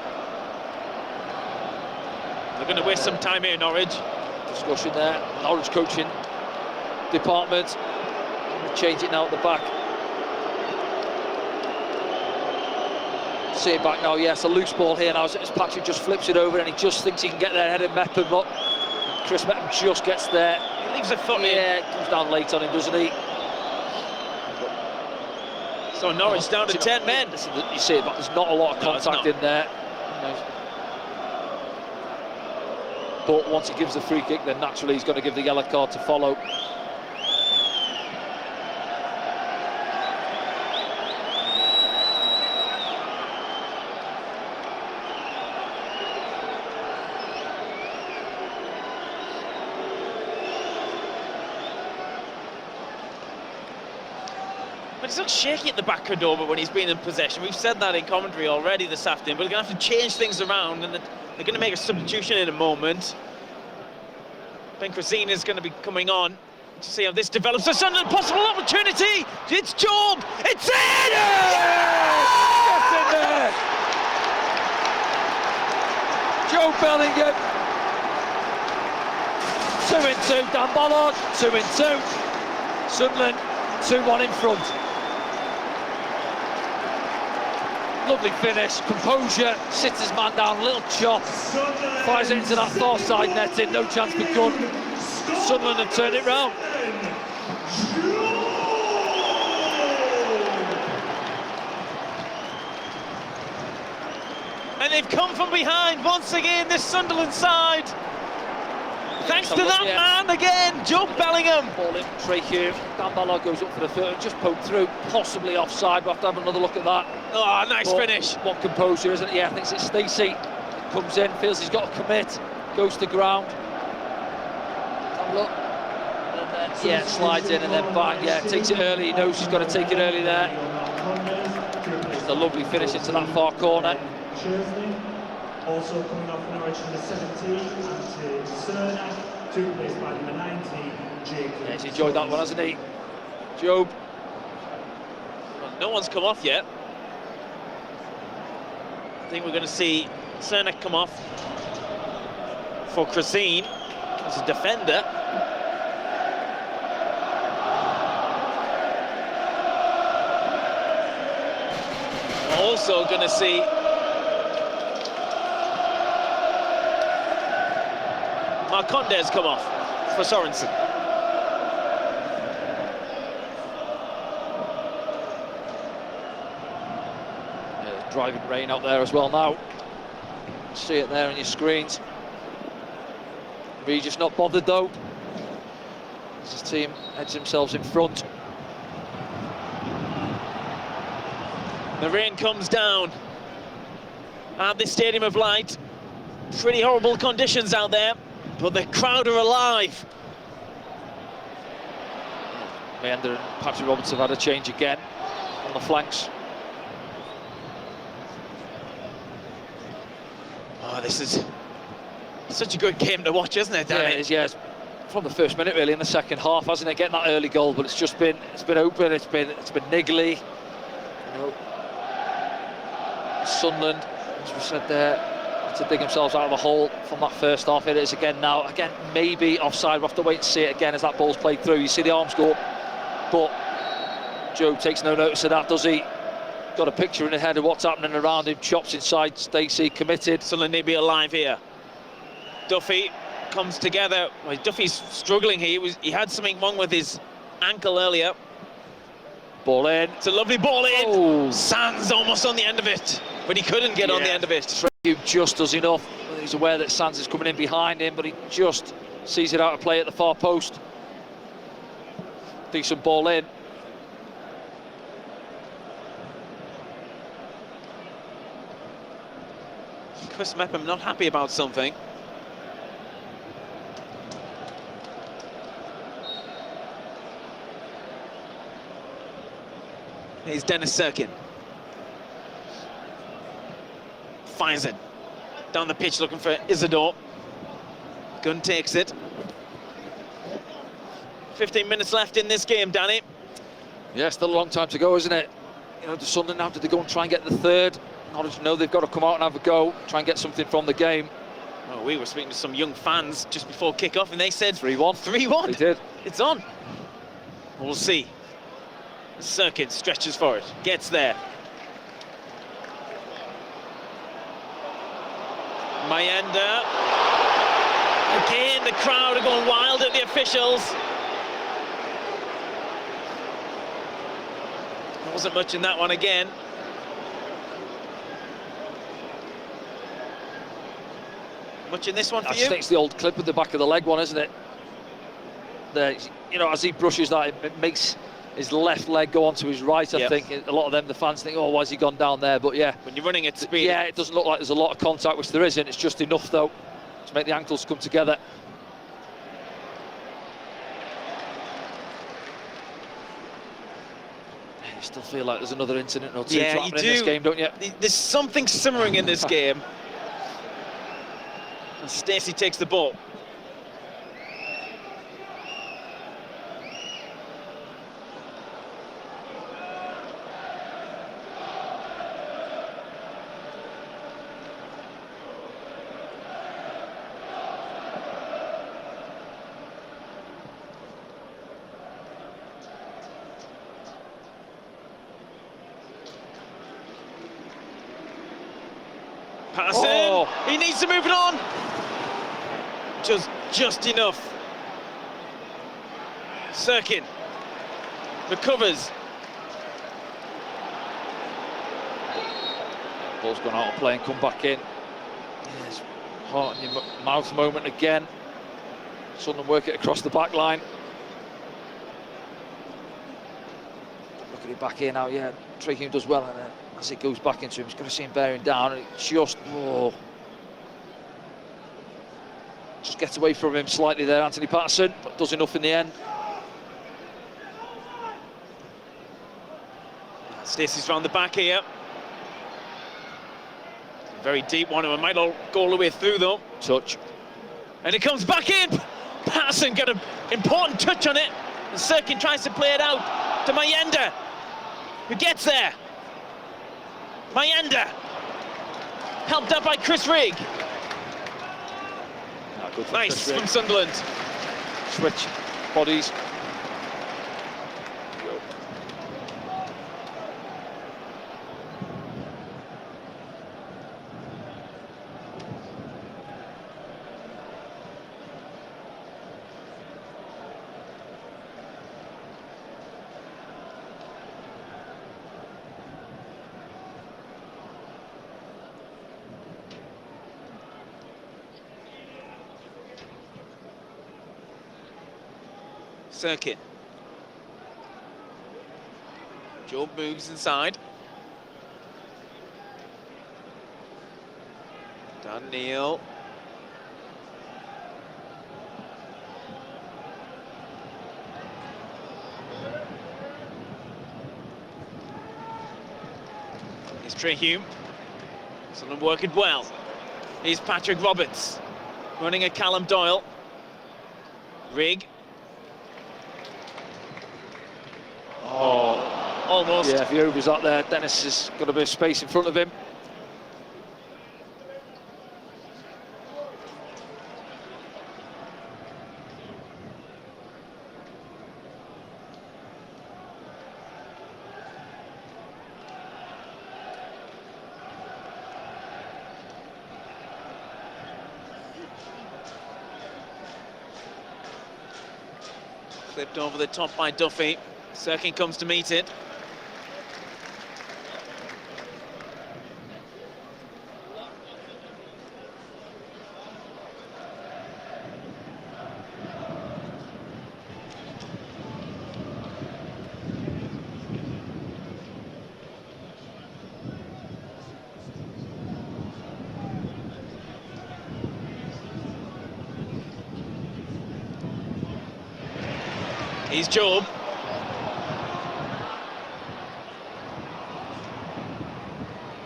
They're going to waste some time here, Norwich. Discussion there. Norwich coaching department. Change it now at the back. See it back now, yes, a loose ball here now as Patrick just flips it over and he just thinks he can get there ahead of Mepham, but Chris Mepham just gets there. He leaves a foot in. Yeah, comes down late on him, doesn't he? So Norwich down to 10 men. You see it, but there's not a lot of contact in there. But once he gives the free kick, then naturally he's going to give the yellow card to follow. But it's not shaky at the back, Cordoba, when he's been in possession. We've said that in commentary already this afternoon, but we're going to have to change things around, and they're going to make a substitution in a moment. Ben Cressina is going to be coming on to see how this develops. A Sunderland possible opportunity! It's Job! It's in! Yes! Get in there! Joe Bellingham. 2-2, Dan Ballard. 2-2. Sunderland 2-1 in front. Lovely finish, composure, sits his man down, a little chop, fires it into that far side netting, no chance begun. Sunderland have turned it round. And they've come from behind once again, this Sunderland side. Thanks to that man again, Joe Bellingham. Ball in, Trachea, Dan Ballard goes up for the third, just poked through, possibly offside, we'll have to have another look at that. Oh, nice finish. What composure, isn't it? Yeah, I think it's Stacey. Comes in, feels he's got to commit, goes to ground. Have a look. And then, yeah, slides in and then bang, yeah, takes it early, he knows he's got to take it early there. It's a lovely finish into that far corner. Also coming off Norwich number 17, Ante Cernak, replaced by number 19, Jake. Yeah, he's enjoyed that one, hasn't he? Job. Well, no one's come off yet. I think we're going to see Cernak come off for Cressina as a defender. We're also going to see Marcondes come off for Sorensen. Yeah, driving rain out there as well now. See it there on your screens. Regis not bothered though. As his team heads themselves in front. The rain comes down at this Stadium of Light. Pretty horrible conditions out there, but the crowd are alive. Meander and Patrick Roberts have had a change again on the flanks. Oh, this is such a good game to watch, isn't it, Danny? Yeah, it is, yes. From the first minute, really, in the second half, hasn't it? Getting that early goal, but it's been open, it's been niggly. You know, Sunderland, as we said there, to dig themselves out of the hole from that first half. It is again now. Again, maybe offside. We'll have to wait and see it again as that ball's played through. You see the arms go up, but Joe takes no notice of that, does he? Got a picture in the head of what's happening around him. Chops inside. Stacey committed. Sunderland need to be alive here. Duffy comes together. Well, Duffy's struggling here. He had something wrong with his ankle earlier. Ball in. It's a lovely ball in. Oh. Sands almost on the end of it, but he couldn't get on the end of it. Just does enough. He's aware that Sands is coming in behind him, but he just sees it out of play at the far post. Decent ball in. Chris Mepham not happy about something. Here's Dennis Serkin. Finds it. Down the pitch looking for Isidore. Gunn takes it. 15 minutes left in this game, Danny. Yeah, still a long time to go, isn't it? You know, the Sunderland now, did they go and try and get the third? Norwich know they've got to come out and have a go, try and get something from the game. Well, we were speaking to some young fans just before kick-off, and they said 3-1. 3-1. They did. It's on. We'll see. Serkin stretches for it, gets there. Mayenda. Again, the crowd are going wild at the officials. There wasn't much in that one again. Much in this one for you? I think it's the old clip with the back of the leg one, isn't it? There, you know, as he brushes that, it makes his left leg go onto his right. I think a lot of them, the fans, think, oh, why has he gone down there? But yeah, when you're running at speed, yeah, it doesn't look like there's a lot of contact, which there isn't. It's just enough though to make the ankles come together. You still feel like there's another incident or two happening in this game, don't you? There's something simmering in this game. And Stacey takes the ball. Passing. Oh. He needs to move it on. Just enough. Serkin recovers. Ball's gone out of play and come back in. Yes, heart in your mouth moment again. Sunderland work it across the back line. Look at it back here now. Yeah, Tracham does well, and as it goes back into him, he's got to see him bearing down. And it just gets away from him slightly there, Anthony Patterson, but does enough in the end. Stacey's round the back here. Very deep one, and it might all go all the way through though. Touch. And it comes back in. Patterson got an important touch on it. And Serkin tries to play it out to Mayenda, who gets there. Mayenda, helped up by Chris Rigg. Nice from Sunderland. Switch bodies. Serkin. Joe moves inside. Dan Neil. Here's Tracham. Sunderland working well. Here's Patrick Roberts. Running at Callum Doyle. Rigg. Oh, almost. Yeah, if he overs that there, Dennis has got a bit of space in front of him. Clipped over the top by Duffy. Sirkin comes to meet it. He's Job.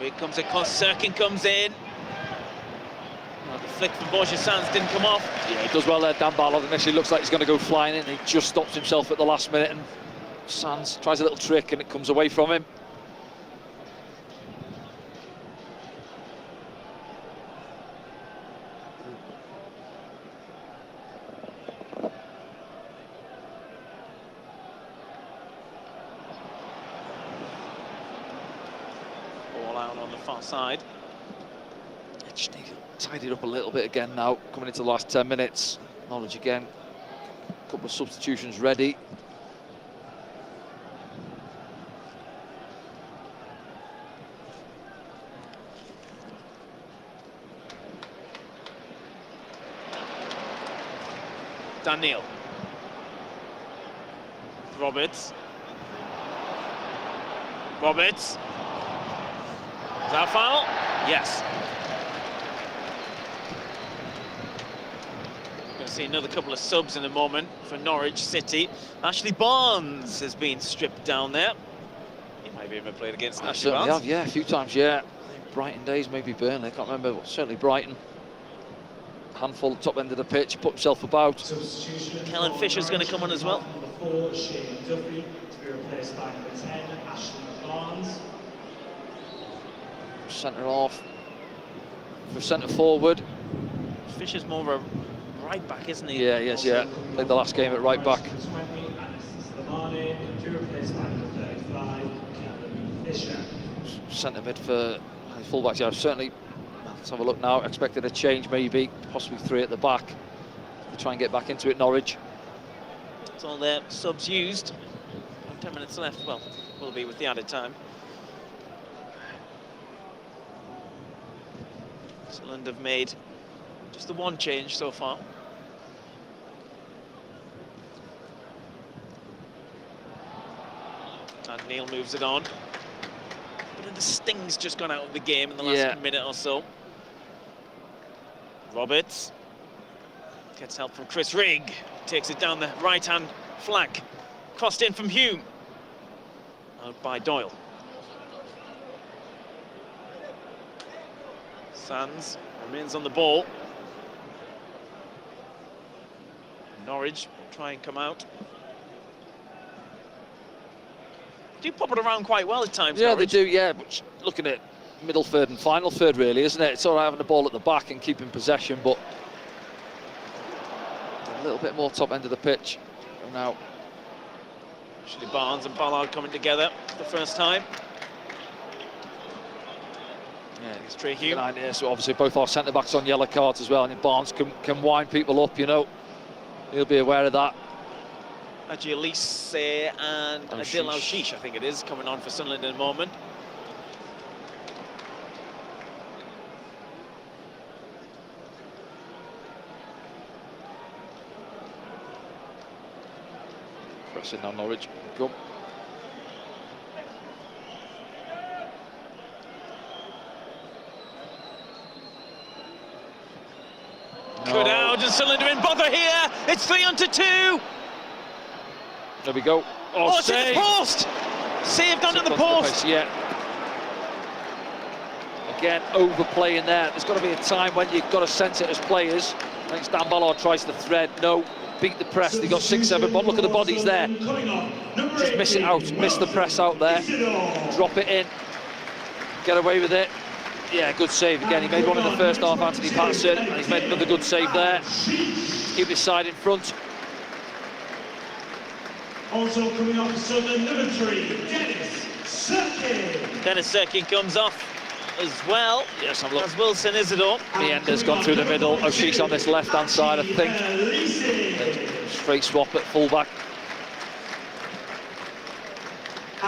Here comes across, Sirkin comes in. Oh, the flick from Borges Sands didn't come off. Yeah, he does well there, Dan Ballard. Initially looks like he's going to go flying in, and he just stops himself at the last minute, and Sands tries a little trick and it comes away from him. On the far side. They just need to tidy it up a little bit again now, coming into the last 10 minutes. Norwich again, a couple of substitutions ready. Daniel. Roberts. Roberts. Is that a foul? Yes. Going to see another couple of subs in a moment for Norwich City. Ashley Barnes has been stripped down there. He might have even played against Ashley Certainly Barnes. have, yeah, a few times, yeah. Brighton days, maybe Burnley, I can't remember, but certainly Brighton. Handful top end of the pitch, put himself about. Kellen Fisher's going to come on as well. Number 4, Shane Duffy, to be replaced by number 10, Ashley Barnes. Centre half for centre forward. Fisher's more of a right back, isn't he? Yeah, yes, yeah. Played the last game at right back. To be replaced by number 35, Kellen Fisher. Centre mid for fullbacks. Yeah, certainly. Let's have a look now. Expected a change, maybe, possibly 3 at the back. To try and get back into it, Norwich. That's all their subs used. 10 minutes left. Well, will be with the added time. Sunderland have made just the one change so far. And Neil moves it on. But then the sting's just gone out of the game in the last minute or so. Roberts gets help from Chris Rigg. Takes it down the right-hand flank. Crossed in from Hume. Out by Doyle. Sands remains on the ball. Norwich will try and come out. Do pop it around quite well at times. Yeah, Norwich. they do. Yeah, but looking at middle third and final third, really, isn't it? It's all right having the ball at the back and keeping possession, but a little bit more top end of the pitch now. Actually, Barnes and Ballard coming together for the first time. Yeah, it's Trey Hume. Yeah, so obviously both our centre backs on yellow cards as well, and Barnes can wind people up. You know, he'll be aware of that. Ajay Elise and Adil Al-Shish, I think it is, coming on for Sunderland in a moment. Pressing now, Norwich. Go. Good out, and Sunderland are in bother here. It's 3-2. There we go. Oh, it's in the post! Saved under the post. Yeah. Again, overplaying there. There's got to be a time when you've got to sense it as players. I think Dan Ballard tries the thread. No, beat the press. They got 6-7, but look at the bodies there. Just miss it out, miss the press out there. Drop it in. Get away with it. Yeah, good save again. He made one in the first half, Anthony Patterson, and he's made another good save there. Keep his side in front. Also coming off Sunderland, number 3, Dennis Sirkin. Dennis Sirkin comes off as well. Yes, have a look. As Wilson Isidore. Meander's gone through the middle. O'Shea's on this left-hand side, I think. Straight swap at fullback.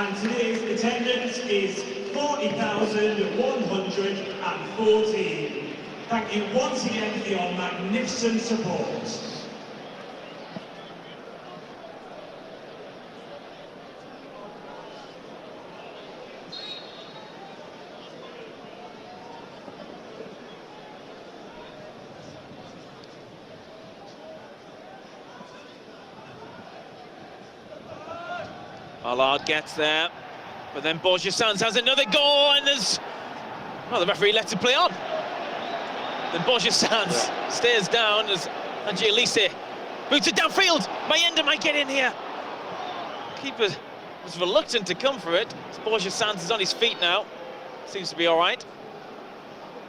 And today's attendance is 40,114. Thank you once again for your magnificent support. Allard gets there, but then Borja Sanz has another goal, and there's... well, the referee lets it play on. Then Borja Sanz stares down as Angiolese boots it downfield. Mayenda might get in here. Keeper was reluctant to come for it. Borja Sanz is on his feet now. Seems to be all right.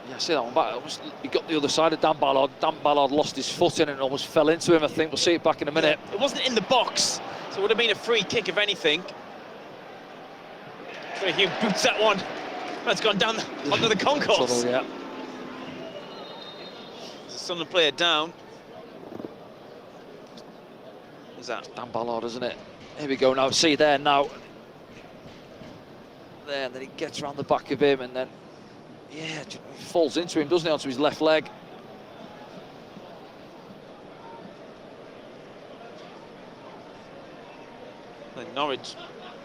Yeah, I see that one back. He got the other side of Dan Ballard. Dan Ballard lost his foot in and almost fell into him, I think. We'll see it back in a minute. It wasn't in the box, so it would have been a free kick, if anything. So Hugh boots that one. That's gone down onto the concourse. Tunnel, yeah. There's a Sunderland player down. Who's that? Dan Ballard, isn't it? Here we go now. See there now. There, and then he gets around the back of him, and then, yeah, falls into him, doesn't he, onto his left leg. The Norwich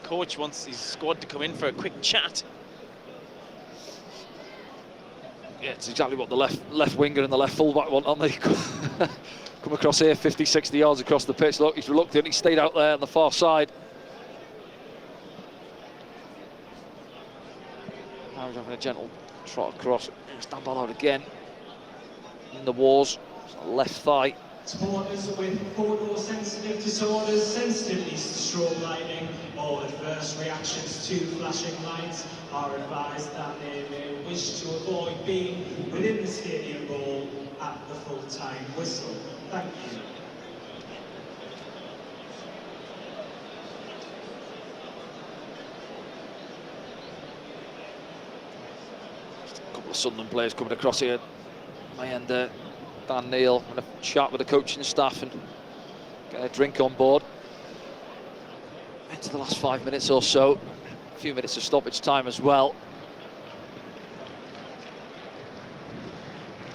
coach wants his squad to come in for a quick chat. Yeah, it's exactly what the left winger and the left fullback want, aren't they? Come across here, 50, 60 yards across the pitch. Look, he's reluctant. He stayed out there on the far side. Now he's having a gentle trot across. There's Dan Ballard again. In the wars, left thigh. Supporters with photosensitive disorders, sensitivities to strobe lighting, or adverse reactions to flashing lights are advised that they may wish to avoid being within the stadium bowl at the full-time whistle. Thank you. Just a couple of Sunderland players coming across here. Mayenda, Dan Neil, and a chat with the coaching staff and get a drink on board. Into the last 5 minutes or so. A few minutes of stoppage time as well.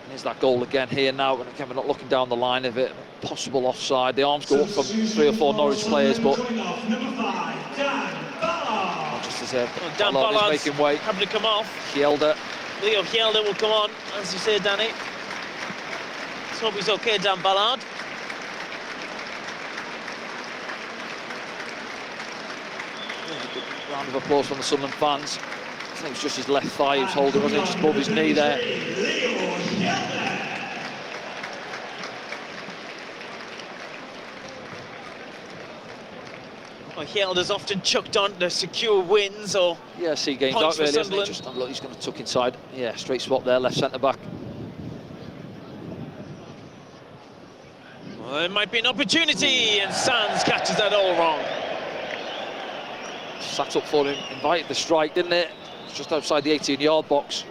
And here's that goal again here now, and again we're not looking down the line of it. Possible offside. The arms go up from 3 or 4 Norwich players, but Number 5, Dan Ballard. just as Dan Ballard's Ballard's making way. having to come off. Hjelde. Leo Hjelde will come on, as you say, Danny. Let's hope he's okay, Dan Ballard. Round of applause from the Sunderland fans. I think it was just his left thigh he was holding, wasn't it? Just above his knee there. Well, Hjelde's often chucked on to secure wins or Yeah, see games points out for really, isn't it? Sunderland. Just look, he's going to tuck inside. Yeah, straight swap there, left centre back. Well, there might be an opportunity, and Sands catches that all wrong. Sat up for him, invited the strike, didn't it? It's just outside the 18-yard box.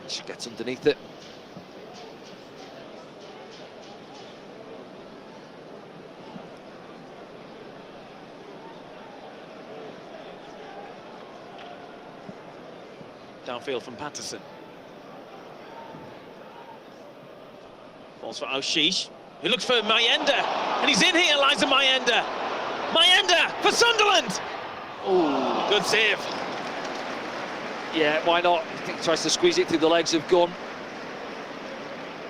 Just gets underneath it. Downfield from Patterson. Falls for Aushish. He looks for Mayenda, and he's in here, Liza Mayenda. Mayenda for Sunderland! Oh, Good save. yeah, why not? I think he tries to squeeze it through the legs of Gunn.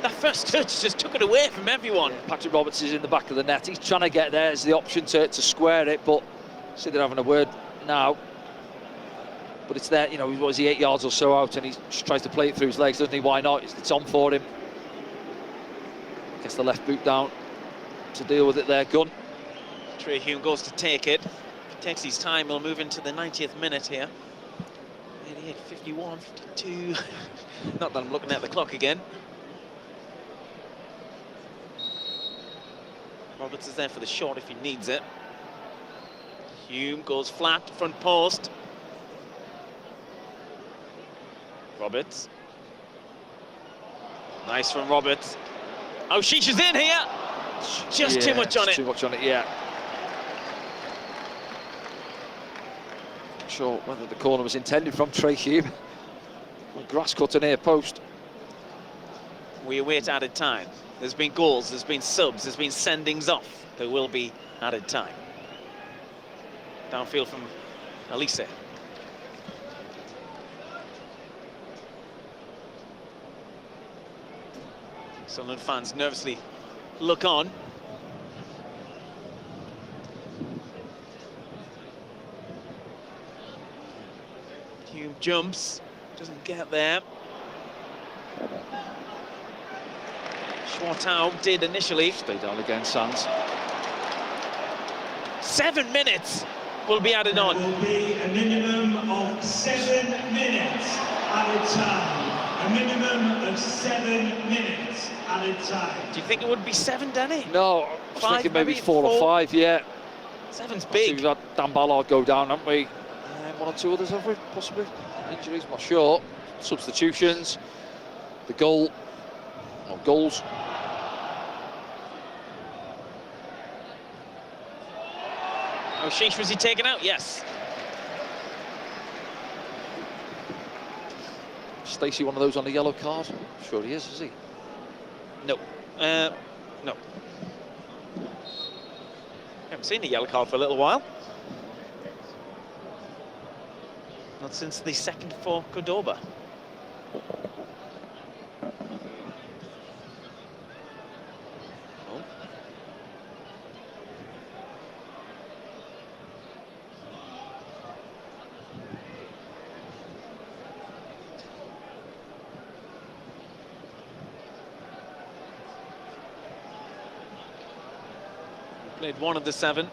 That first touch just took it away from everyone. Patrick Roberts is in the back of the net. He's trying to get there as the option to square it, but see they're having a word now. But it's there, you know, what is he, 8 yards or so out, and he just tries to play it through his legs, doesn't he? Why not? It's on for him. Gets the left boot down to deal with it there, Gunn. Trey Hume goes to take it. Takes his time, he'll move into the 90th minute here. 88, 51, 52. Not that I'm looking at the clock again. Roberts is there for the shot if he needs it. Hume goes flat, front post. Roberts. Nice from Roberts. Aushish is in here. Just too much on it. Too much on it, yeah. Not sure whether the corner was intended from Trey Hume. Grass cut near post. We await added time. There's been goals, there's been subs, there's been sendings off. There will be added time. Downfield from Elise. Sunderland fans nervously look on. Hume jumps, doesn't get there. Schwartau did initially. Stay down again, Sands. 7 minutes will be added on. There will be a minimum of 7 minutes added time. A minimum of 7 minutes added time. Do you think it would be 7, Danny? No, I was 5, thinking maybe maybe 4 or 5, yeah. 7's We've big. had Dan Ballard go down, haven't we? One or two others, have we? Possibly. Injuries, I'm not sure. Substitutions. The goal. Or goals. Oh, Sheesh, was he taken out? Yes. Stacey, one of those on the yellow card? Sure he is he? No. No. Haven't seen a yellow card for a little while. Not since the second for Cordoba. Oh. Played one of the 7.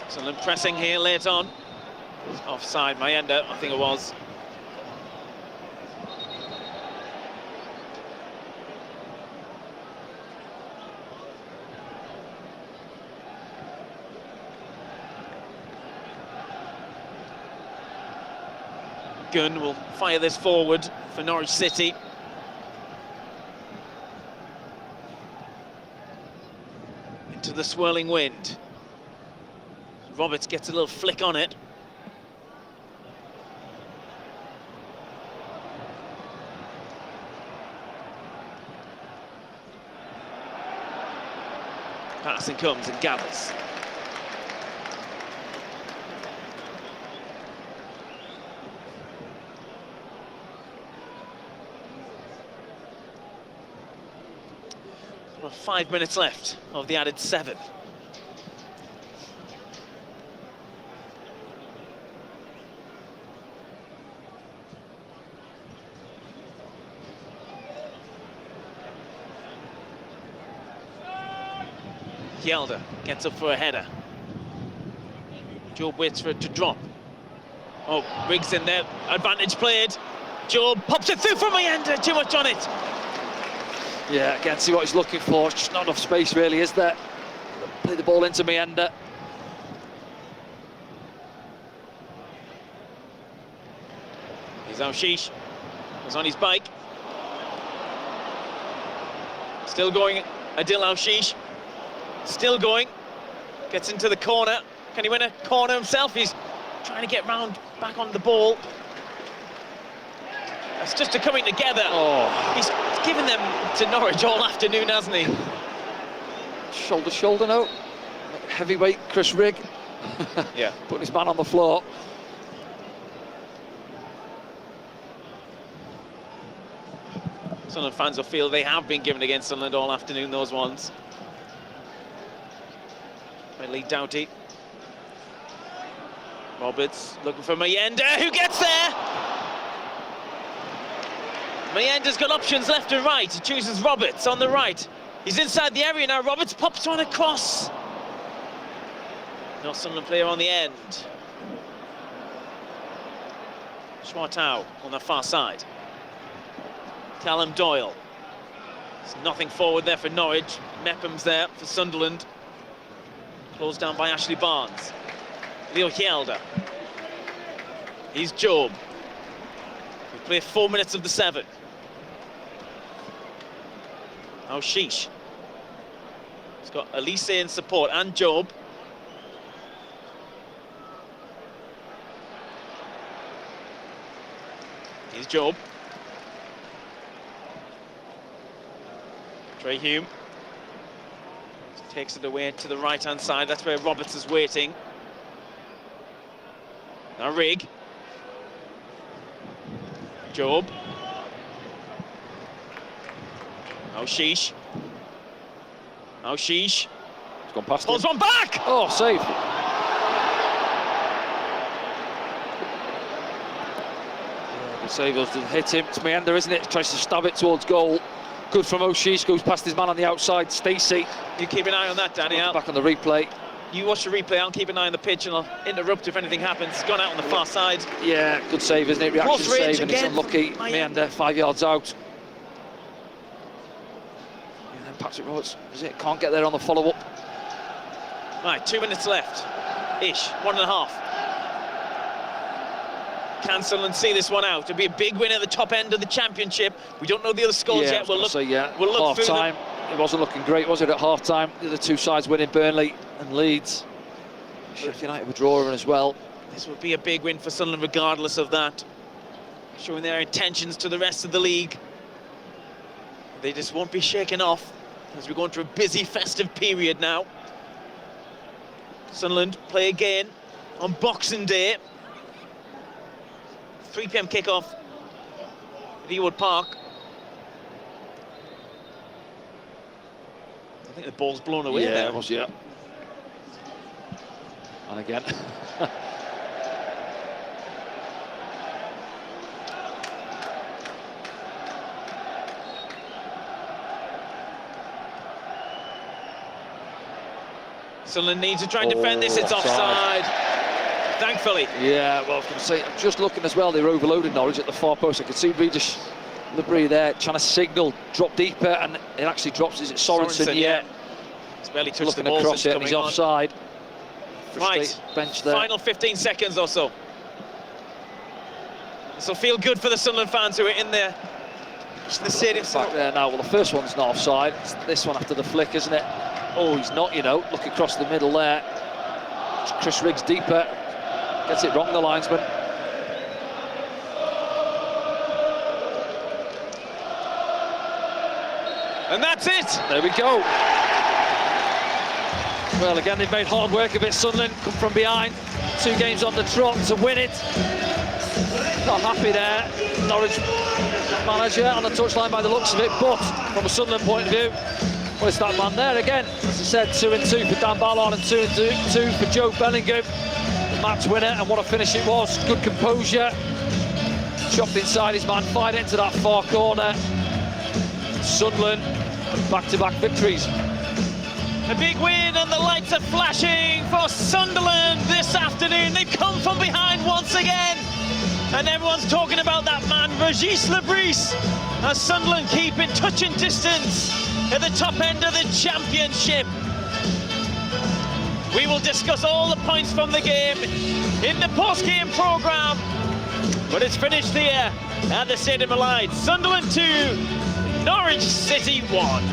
Sunderland pressing here late on. Offside, Mayenda, I think it was. Gunn will fire this forward for Norwich City. Into the swirling wind. Roberts gets a little flick on it. Passing comes and gathers. Well, 5 minutes left of the added 7. Yelder gets up for a header. Job waits for it to drop. Oh, Riggs in there, advantage played. Job pops it through for Mayenda, too much on it. Yeah, again, see what he's looking for. Just not enough space, really, is there? Play the ball into Mayenda. Here's Al-Sheesh, was on his bike. Still going, Adil Al-Sheesh. Still going, gets into the corner. Can he win a corner himself? He's trying to get round back on the ball. It's just a coming together. Oh, He's given them to Norwich all afternoon, hasn't he? shoulder, shoulder, no. Heavyweight Chris Rigg. Yeah. Putting his man on the floor. Sunderland fans will feel they have been given against Sunderland all afternoon, those ones. Lee Doughty. Roberts looking for Mayenda, who gets there! Mayenda's got options left and right. He chooses Roberts on the right. He's inside the area now. Roberts pops one across. No Sunderland player on the end. Schwartau on the far side. Callum Doyle. There's nothing forward there for Norwich. Mepham's there for Sunderland. Closed down by Ashley Barnes. Leo Hjelder. He's Job. We play 4 minutes of the 7. Now Sheesh. He's got Elise in support and Job. Here's Job. Trey Hume. Takes it away to the right-hand side. That's where Roberts is waiting. Now Rigg. Job. Now Sheesh. Now Sheesh. He's gone past Pulls him. one back! Oh, save. The save doesn't hit him. It's Meander, isn't it? Tries to stab it towards goal. Good from O'Shea's, goes past his man on the outside, Stacey. You keep an eye on that, Danny. Back on the replay. You watch the replay, I'll keep an eye on the pitch and I'll interrupt if anything happens. It's gone out on the far side. Yeah, good save, isn't it? Reaction Cross range save, and he's again. unlucky. Meander, 5 yards out. And then Patrick Roberts, is it? Can't get there on the follow-up. Right, 2 minutes left. Ish, 1.5. Can Sunderland see this one out? It'll be a big win at the top end of the championship. We don't know the other scores yet. We'll look through half-time. It wasn't looking great, was it, at half-time? The other two sides winning, Burnley and Leeds. Sheffield United were drawing as well. This would be a big win for Sunderland regardless of that. Showing their intentions to the rest of the league. They just won't be shaken off as we're going through a busy festive period now. Sunderland play again on Boxing Day. 3 PM kickoff at Ewood Park. I think the ball's blown away there. Yeah, it was, yeah. And again. Sunderland needs to try and defend this. It's offside. Thankfully. Yeah, well, I was going to say, I'm just looking as well, they were overloaded Norwich at the far post. I could see Regis Labrie there trying to signal, drop deeper, and it actually drops. Is it Sorensen? Yeah. He's barely touched the looking ball across since it, and he's coming on. offside. Right, bench there. Final 15 seconds or so. This will feel good for the Sunderland fans who are in there. The stadium Back there now. Well, the first one's not offside. It's this one after the flick, isn't it? Oh, he's not, you know. Look across the middle there. Chris Riggs deeper. Gets it wrong, the linesman. And that's it. There we go. Well, again, they've made hard work of it. Sunderland come from behind. 2 games on the trot to win it. Not happy there. Norwich manager on the touchline by the looks of it, but from a Sunderland point of view, well, it's that man there again. As I said, 2-2 for Dan Ballard and 2-2 for Joe Bellingham. The match winner, and what a finish it was. Good composure. Chopped inside his man, fired it into that far corner. Sunderland, back-to-back victories. A big win and the lights are flashing for Sunderland this afternoon. They've come from behind once again. And everyone's talking about that man, Regis Labrie, as Sunderland keep in touching distance at the top end of the championship. We will discuss all the points from the game in the post-game programme. But it's finished here at the Stadium of Light. Sunderland 2, Norwich City 1.